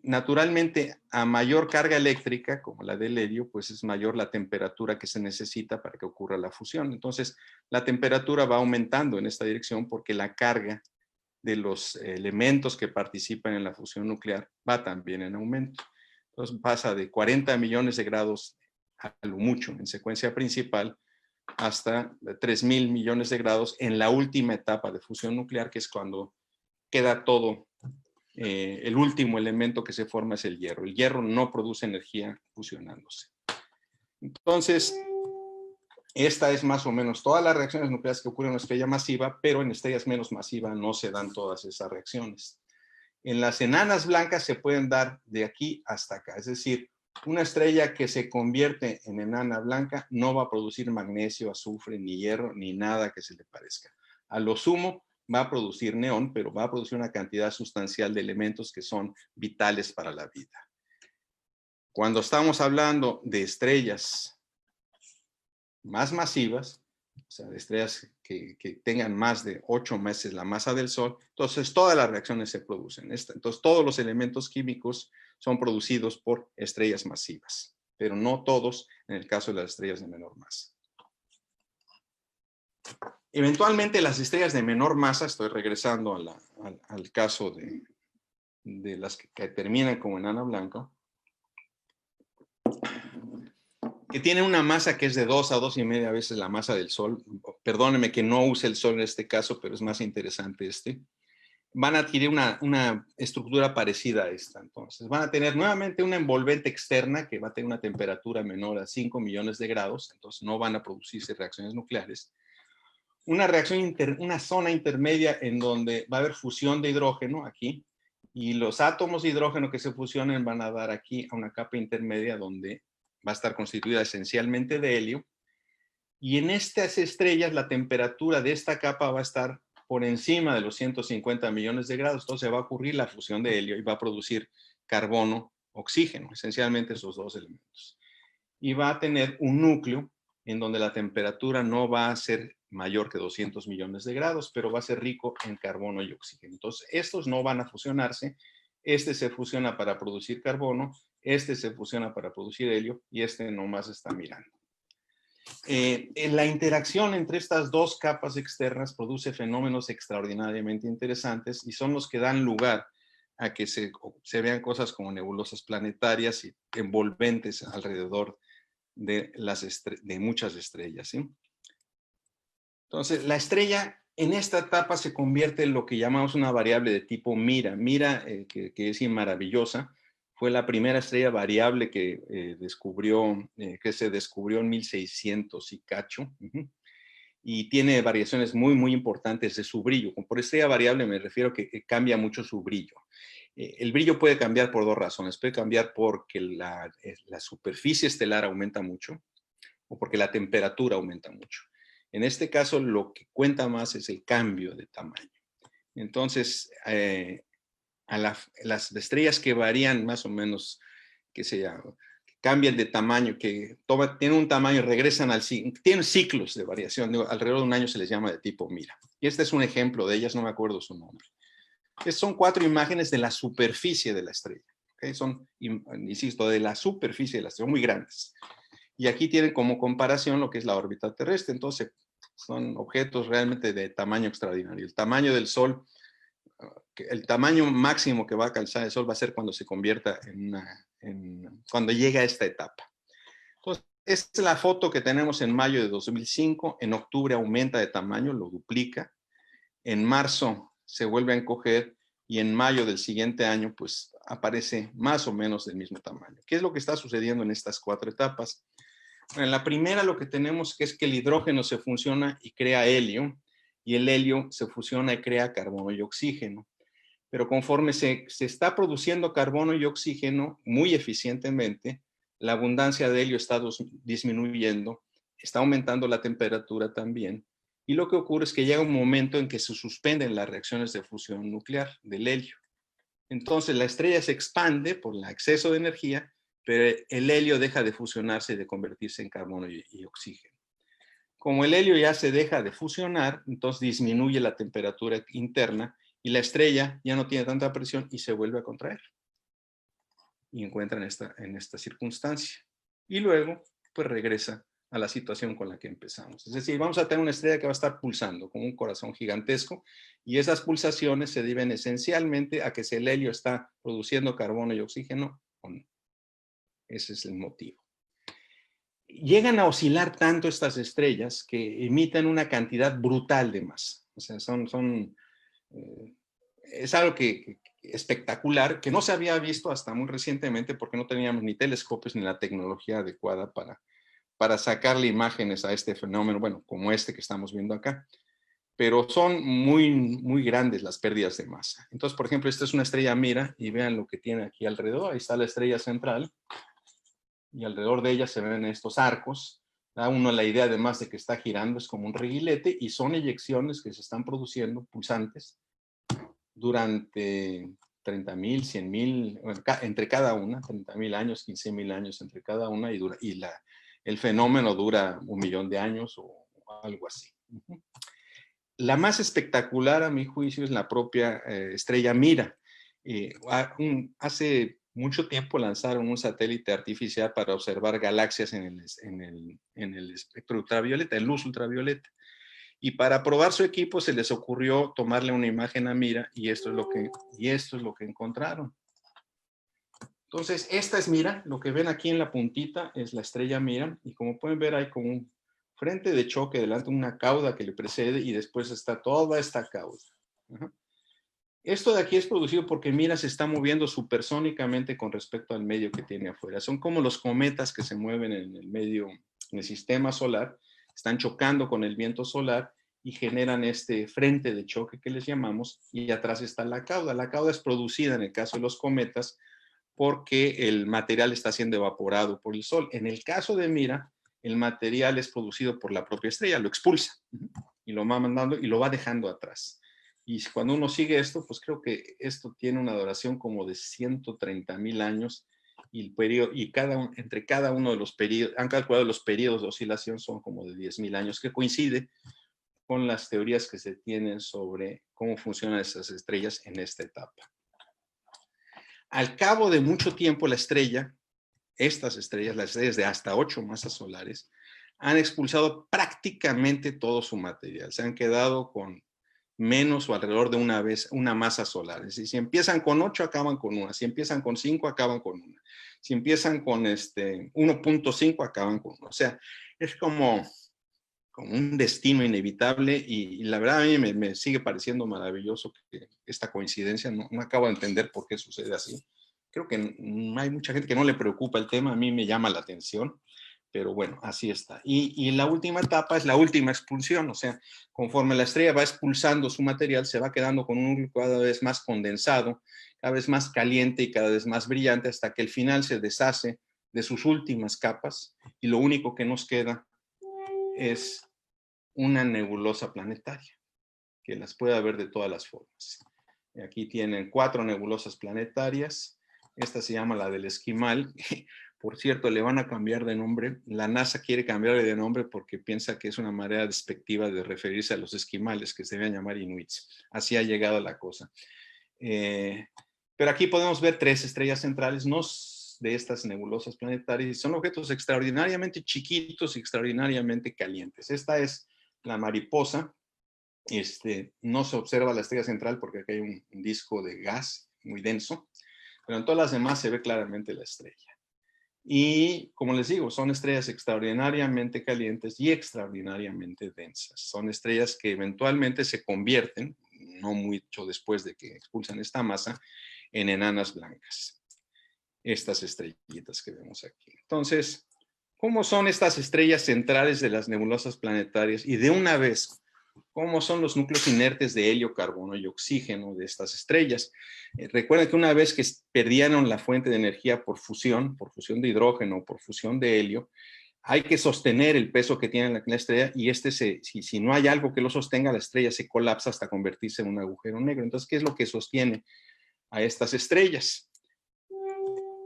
Naturalmente, a mayor carga eléctrica, como la del helio, pues es mayor la temperatura que se necesita para que ocurra la fusión. Entonces, la temperatura va aumentando en esta dirección porque la carga de los elementos que participan en la fusión nuclear va también en aumento. Entonces pasa de 40 millones de grados a lo mucho en secuencia principal hasta 3.000 millones de grados en la última etapa de fusión nuclear, que es cuando queda todo. El último elemento que se forma es el hierro. El hierro no produce energía fusionándose. Entonces, esta es más o menos todas las reacciones nucleares que ocurren en una estrella masiva, pero en estrellas menos masivas no se dan todas esas reacciones. En las enanas blancas se pueden dar de aquí hasta acá, es decir, una estrella que se convierte en enana blanca no va a producir magnesio, azufre, ni hierro, ni nada que se le parezca. A lo sumo va a producir neón, pero va a producir una cantidad sustancial de elementos que son vitales para la vida. Cuando estamos hablando de estrellas más masivas, o sea, de estrellas que tengan más de 8 veces la masa del Sol, entonces todas las reacciones se producen. Entonces todos los elementos químicos son producidos por estrellas masivas, pero no todos en el caso de las estrellas de menor masa. Eventualmente las estrellas de menor masa, estoy regresando al caso de las que terminan como enana blanca, que tiene una masa que es de 2 a 2,5 veces la masa del Sol. Perdóneme que no use el Sol en este caso, pero es más interesante van a adquirir una estructura parecida a esta. Entonces, van a tener nuevamente una envolvente externa que va a tener una temperatura menor a 5 millones de grados, entonces no van a producirse reacciones nucleares. Una zona intermedia en donde va a haber fusión de hidrógeno aquí, y los átomos de hidrógeno que se fusionen van a dar aquí a una capa intermedia donde va a estar constituida esencialmente de helio, y en estas estrellas la temperatura de esta capa va a estar por encima de los 150 millones de grados, entonces va a ocurrir la fusión de helio y va a producir carbono, oxígeno, esencialmente esos dos elementos. Y va a tener un núcleo en donde la temperatura no va a ser mayor que 200 millones de grados, pero va a ser rico en carbono y oxígeno. Entonces, estos no van a fusionarse. Este se fusiona para producir carbono, este se fusiona para producir helio, y este nomás está mirando. La interacción entre estas dos capas externas produce fenómenos extraordinariamente interesantes, y son los que dan lugar a que se vean cosas como nebulosas planetarias y envolventes alrededor de muchas estrellas, ¿sí? Entonces, la estrella en esta etapa se convierte en lo que llamamos una variable de tipo Mira. Mira, que es maravillosa, fue la primera estrella variable que se descubrió en 1600 y cacho. Y tiene variaciones muy, muy importantes de su brillo. Por estrella variable me refiero a que cambia mucho su brillo. El brillo puede cambiar por dos razones. Puede cambiar porque la superficie estelar aumenta mucho, o porque la temperatura aumenta mucho. En este caso, lo que cuenta más es el cambio de tamaño. Entonces, las estrellas que varían más o menos, cambian de tamaño, que tienen un tamaño y regresan tienen ciclos de variación, alrededor de un año se les llama de tipo Mira. Y este es un ejemplo de ellas, no me acuerdo su nombre. Son 4 imágenes de la superficie de la estrella. ¿Okay? Son, insisto, de la superficie de la estrella, muy grandes. Y aquí tienen como comparación lo que es la órbita terrestre. Entonces, son objetos realmente de tamaño extraordinario. El tamaño del Sol, el tamaño máximo que va a alcanzar el Sol va a ser cuando se convierta cuando llegue a esta etapa. Entonces, esta es la foto que tenemos en mayo de 2005. En octubre aumenta de tamaño, lo duplica. En marzo se vuelve a encoger y en mayo del siguiente año, pues aparece más o menos del mismo tamaño. ¿Qué es lo que está sucediendo en estas 4 etapas? Bueno, en la primera lo que tenemos es que el hidrógeno se fusiona y crea helio, y el helio se fusiona y crea carbono y oxígeno. Pero conforme se está produciendo carbono y oxígeno muy eficientemente, la abundancia de helio está disminuyendo, está aumentando la temperatura también, y lo que ocurre es que llega un momento en que se suspenden las reacciones de fusión nuclear del helio. Entonces la estrella se expande por el exceso de energía, pero el helio deja de fusionarse y de convertirse en carbono y oxígeno. Como el helio ya se deja de fusionar, entonces disminuye la temperatura interna y la estrella ya no tiene tanta presión y se vuelve a contraer. Y encuentra en esta circunstancia. Y luego, pues regresa a la situación con la que empezamos. Es decir, vamos a tener una estrella que va a estar pulsando como un corazón gigantesco, y esas pulsaciones se deben esencialmente a que si el helio está produciendo carbono y oxígeno o no. Ese es el motivo. Llegan a oscilar tanto estas estrellas que emiten una cantidad brutal de masa. O sea, es algo espectacular, que no se había visto hasta muy recientemente porque no teníamos ni telescopios ni la tecnología adecuada para sacarle imágenes a este fenómeno, bueno, como este que estamos viendo acá. Pero son muy, muy grandes las pérdidas de masa. Entonces, por ejemplo, esta es una estrella Mira y vean lo que tiene aquí alrededor. Ahí está la estrella central y alrededor de ella se ven estos arcos. Da uno la idea, además de que está girando, es como un reguilete, y son eyecciones que se están produciendo, pulsantes, durante 30,000, 100,000, bueno, entre cada una, 30,000 años, 15,000 años entre cada una, y el fenómeno dura 1,000,000 de años o algo así. La más espectacular, a mi juicio, es la propia estrella Mira. Hace mucho tiempo lanzaron un satélite artificial para observar galaxias en el espectro ultravioleta, en luz ultravioleta. Y para probar su equipo se les ocurrió tomarle una imagen a Mira, y esto es lo que encontraron. Entonces, esta es Mira. Lo que ven aquí en la puntita es la estrella Mira, y como pueden ver hay como un frente de choque delante, una cauda que le precede, y después está toda esta cauda. Esto de aquí es producido porque Mira se está moviendo supersónicamente con respecto al medio que tiene afuera. Son como los cometas que se mueven en el medio, en el sistema solar, están chocando con el viento solar y generan este frente de choque que les llamamos, y atrás está la cauda. La cauda es producida en el caso de los cometas porque el material está siendo evaporado por el Sol. En el caso de Mira, el material es producido por la propia estrella, lo expulsa y lo va mandando y lo va dejando atrás. Y cuando uno sigue esto, pues creo que esto tiene una duración como de 130,000 años, y el periodo, y entre cada uno de los periodos, han calculado los periodos de oscilación son como de 10,000 años, que coincide con las teorías que se tienen sobre cómo funcionan esas estrellas en esta etapa. Al cabo de mucho tiempo, estas estrellas, las estrellas de hasta 8 masas solares, han expulsado prácticamente todo su material. Se han quedado con menos o alrededor de una masa solar. Es decir, si empiezan con 8, acaban con una. Si empiezan con 5, acaban con una. Si empiezan con 1.5, acaban con una. O sea, es como un destino inevitable, y la verdad a mí me sigue pareciendo maravilloso que esta coincidencia. No acabo de entender por qué sucede así. Creo que hay mucha gente que no le preocupa el tema, a mí me llama la atención, pero bueno, así está. Y la última etapa es la última expulsión, o sea, conforme la estrella va expulsando su material, se va quedando con un núcleo cada vez más condensado, cada vez más caliente y cada vez más brillante, hasta que al final se deshace de sus últimas capas, y lo único que nos queda es una nebulosa planetaria, que las puede haber de todas las formas. Aquí tienen 4 nebulosas planetarias. Esta se llama la del Esquimal, Por cierto, le van a cambiar de nombre. La NASA quiere cambiarle de nombre porque piensa que es una manera despectiva de referirse a los esquimales, que se deben llamar inuits. Así ha llegado la cosa. Pero aquí podemos ver 3 estrellas centrales, no de estas nebulosas planetarias, y son objetos extraordinariamente chiquitos y extraordinariamente calientes. Esta es la mariposa. No se observa la estrella central porque aquí hay un disco de gas muy denso, pero en todas las demás se ve claramente la estrella. Y como les digo, son estrellas extraordinariamente calientes y extraordinariamente densas. Son estrellas que eventualmente se convierten, no mucho después de que expulsan esta masa, en enanas blancas. Estas estrellitas que vemos aquí. Entonces, ¿cómo son estas estrellas centrales de las nebulosas planetarias? Y de una vez, ¿cómo son los núcleos inertes de helio, carbono y oxígeno de estas estrellas? Recuerden que una vez que perdieron la fuente de energía por fusión de hidrógeno, por fusión de helio, hay que sostener el peso que tiene la estrella y si no hay algo que lo sostenga, la estrella se colapsa hasta convertirse en un agujero negro. Entonces, ¿qué es lo que sostiene a estas estrellas?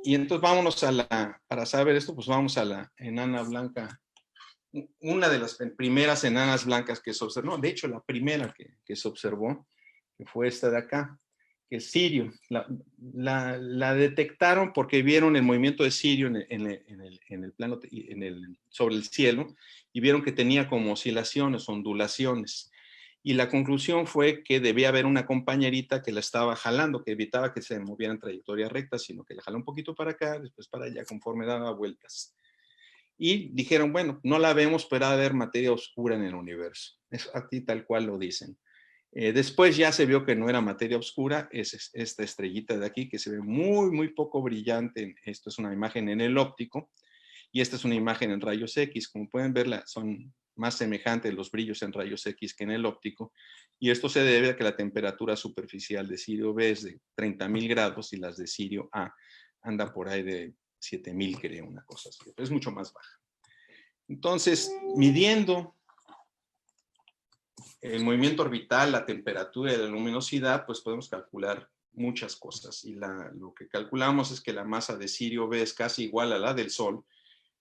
Y entonces vámonos para saber esto, pues vamos a la enana blanca. Una de las primeras enanas blancas que se observó, de hecho la primera que se observó, que fue esta de acá, que es Sirio. La detectaron porque vieron el movimiento de Sirio en el plano, sobre el cielo, y vieron que tenía como oscilaciones, ondulaciones. Y la conclusión fue que debía haber una compañerita que la estaba jalando, que evitaba que se moviera en trayectoria recta, sino que la jaló un poquito para acá, después para allá, conforme daba vueltas. Y dijeron, bueno, no la vemos, pero ha de haber materia oscura en el universo. Es así tal cual lo dicen. Después ya se vio que no era materia oscura, es esta estrellita de aquí que se ve muy, muy poco brillante. Esto es una imagen en el óptico y esta es una imagen en rayos X. Como pueden ver, son más semejantes los brillos en rayos X que en el óptico. Y esto se debe a que la temperatura superficial de Sirio B es de 30.000 grados y las de Sirio A andan por ahí de 7.000, creo, una cosa así. Es mucho más baja. Entonces, midiendo el movimiento orbital, la temperatura y la luminosidad, pues podemos calcular muchas cosas. Y lo que calculamos es que la masa de Sirio B es casi igual a la del Sol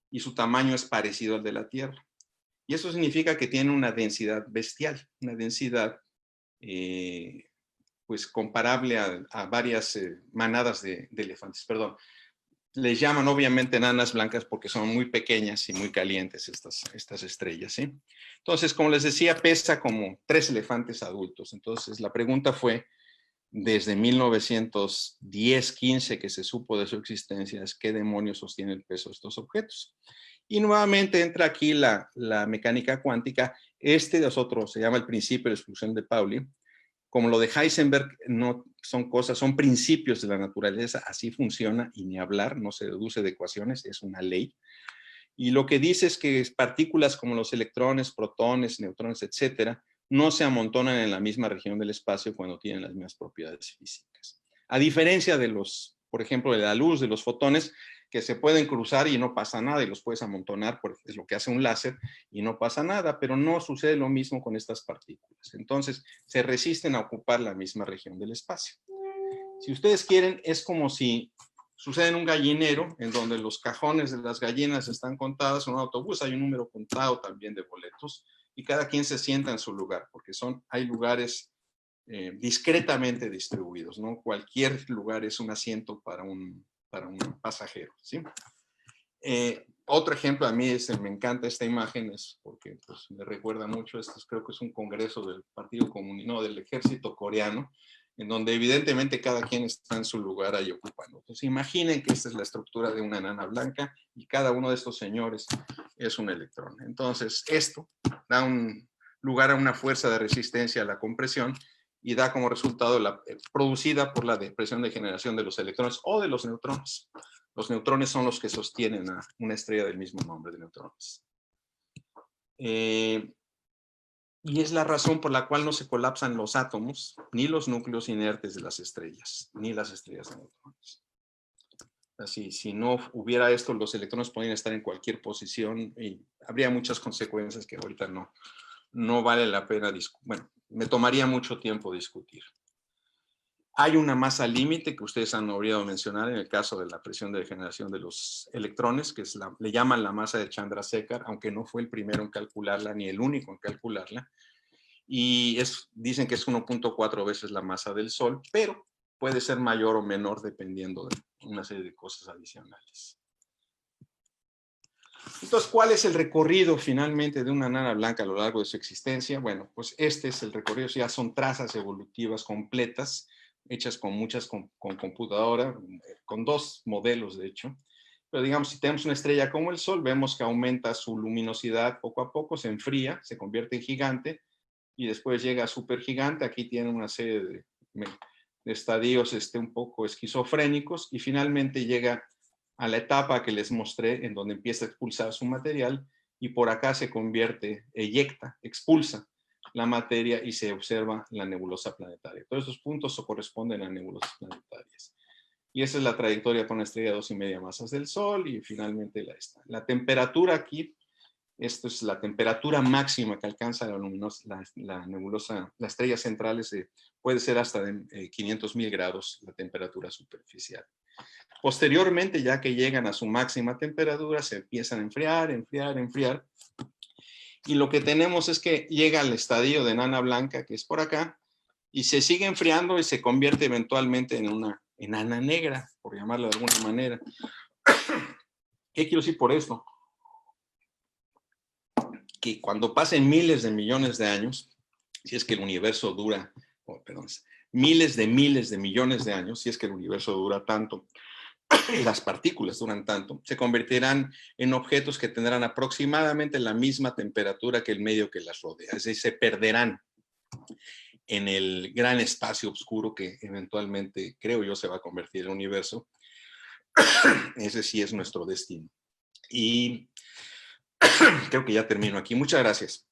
y su tamaño es parecido al de la Tierra. Y eso significa que tiene una densidad bestial, una densidad pues comparable a varias manadas de elefantes. Perdón. Les llaman obviamente enanas blancas porque son muy pequeñas y muy calientes estas estrellas, ¿sí? Entonces, como les decía, pesa como 3 elefantes adultos. Entonces, la pregunta fue, desde 1910-15 que se supo de su existencia, es qué demonios sostiene el peso de estos objetos. Y nuevamente entra aquí la mecánica cuántica. Se llama el principio de exclusión de Pauli. Como lo de Heisenberg, no son cosas, son principios de la naturaleza, así funciona y ni hablar, no se deduce de ecuaciones, es una ley. Y lo que dice es que partículas como los electrones, protones, neutrones, etcétera, no se amontonan en la misma región del espacio cuando tienen las mismas propiedades físicas. A diferencia de por ejemplo, de la luz, de los fotones, que se pueden cruzar y no pasa nada y los puedes amontonar, es lo que hace un láser y no pasa nada, pero no sucede lo mismo con estas partículas. Entonces, se resisten a ocupar la misma región del espacio. Si ustedes quieren, es como si sucede en un gallinero, en donde los cajones de las gallinas están contadas, en un autobús hay un número contado también de boletos, y cada quien se sienta en su lugar, porque hay lugares discretamente distribuidos, ¿no? Cualquier lugar es un asiento para un pasajero, ¿sí? Otro ejemplo, a mí me encanta esta imagen, es porque pues, me recuerda mucho, creo que es un congreso del Partido Comunista, no, del Ejército Coreano, en donde evidentemente cada quien está en su lugar ahí ocupando. Entonces imaginen que esta es la estructura de una enana blanca y cada uno de estos señores es un electrón. Entonces esto da un lugar a una fuerza de resistencia a la compresión y da como resultado producida por la depresión de generación de los electrones o de los neutrones. Los neutrones son los que sostienen a una estrella del mismo nombre de neutrones. Y es la razón por la cual no se colapsan los átomos, ni los núcleos inertes de las estrellas, ni las estrellas de neutrones. Así, si no hubiera esto, los electrones podrían estar en cualquier posición y habría muchas consecuencias que ahorita no vale la pena discutir. Bueno, me tomaría mucho tiempo discutir. Hay una masa límite que ustedes han olvidado mencionar en el caso de la presión de degeneración de los electrones, que es le llaman la masa de Chandrasekhar, aunque no fue el primero en calcularla ni el único en calcularla. Y dicen que es 1.4 veces la masa del Sol, pero puede ser mayor o menor dependiendo de una serie de cosas adicionales. Entonces, ¿cuál es el recorrido finalmente de una nana blanca a lo largo de su existencia? Bueno, pues este es el recorrido, ya son trazas evolutivas completas, hechas con computadora, con 2 modelos de hecho. Pero digamos, si tenemos una estrella como el Sol, vemos que aumenta su luminosidad poco a poco, se enfría, se convierte en gigante, y después llega a supergigante. Aquí tiene una serie de estadios un poco esquizofrénicos, y finalmente llega a la etapa que les mostré, en donde empieza a expulsar su material, y por acá se convierte, eyecta, expulsa la materia, y se observa la nebulosa planetaria. Todos esos puntos corresponden a nebulosas planetarias. Y esa es la trayectoria con la estrella de 2,5 masas del Sol, y finalmente la temperatura aquí. Esto es la temperatura máxima que alcanza la nebulosa, la estrella central, puede ser hasta de 500,000 grados la temperatura superficial. Posteriormente, ya que llegan a su máxima temperatura, se empiezan a enfriar, enfriar, enfriar. Y lo que tenemos es que llega al estadio de nana blanca, que es por acá, y se sigue enfriando y se convierte eventualmente en una enana negra, por llamarlo de alguna manera. ¿Qué quiero decir por esto? Que cuando pasen miles de millones de años, si es que el universo dura, miles de millones de años, si es que el universo dura tanto, las partículas duran tanto, se convertirán en objetos que tendrán aproximadamente la misma temperatura que el medio que las rodea. Es decir, se perderán en el gran espacio oscuro que eventualmente, creo yo, se va a convertir en el universo. Ese sí es nuestro destino. Y creo que ya termino aquí. Muchas gracias.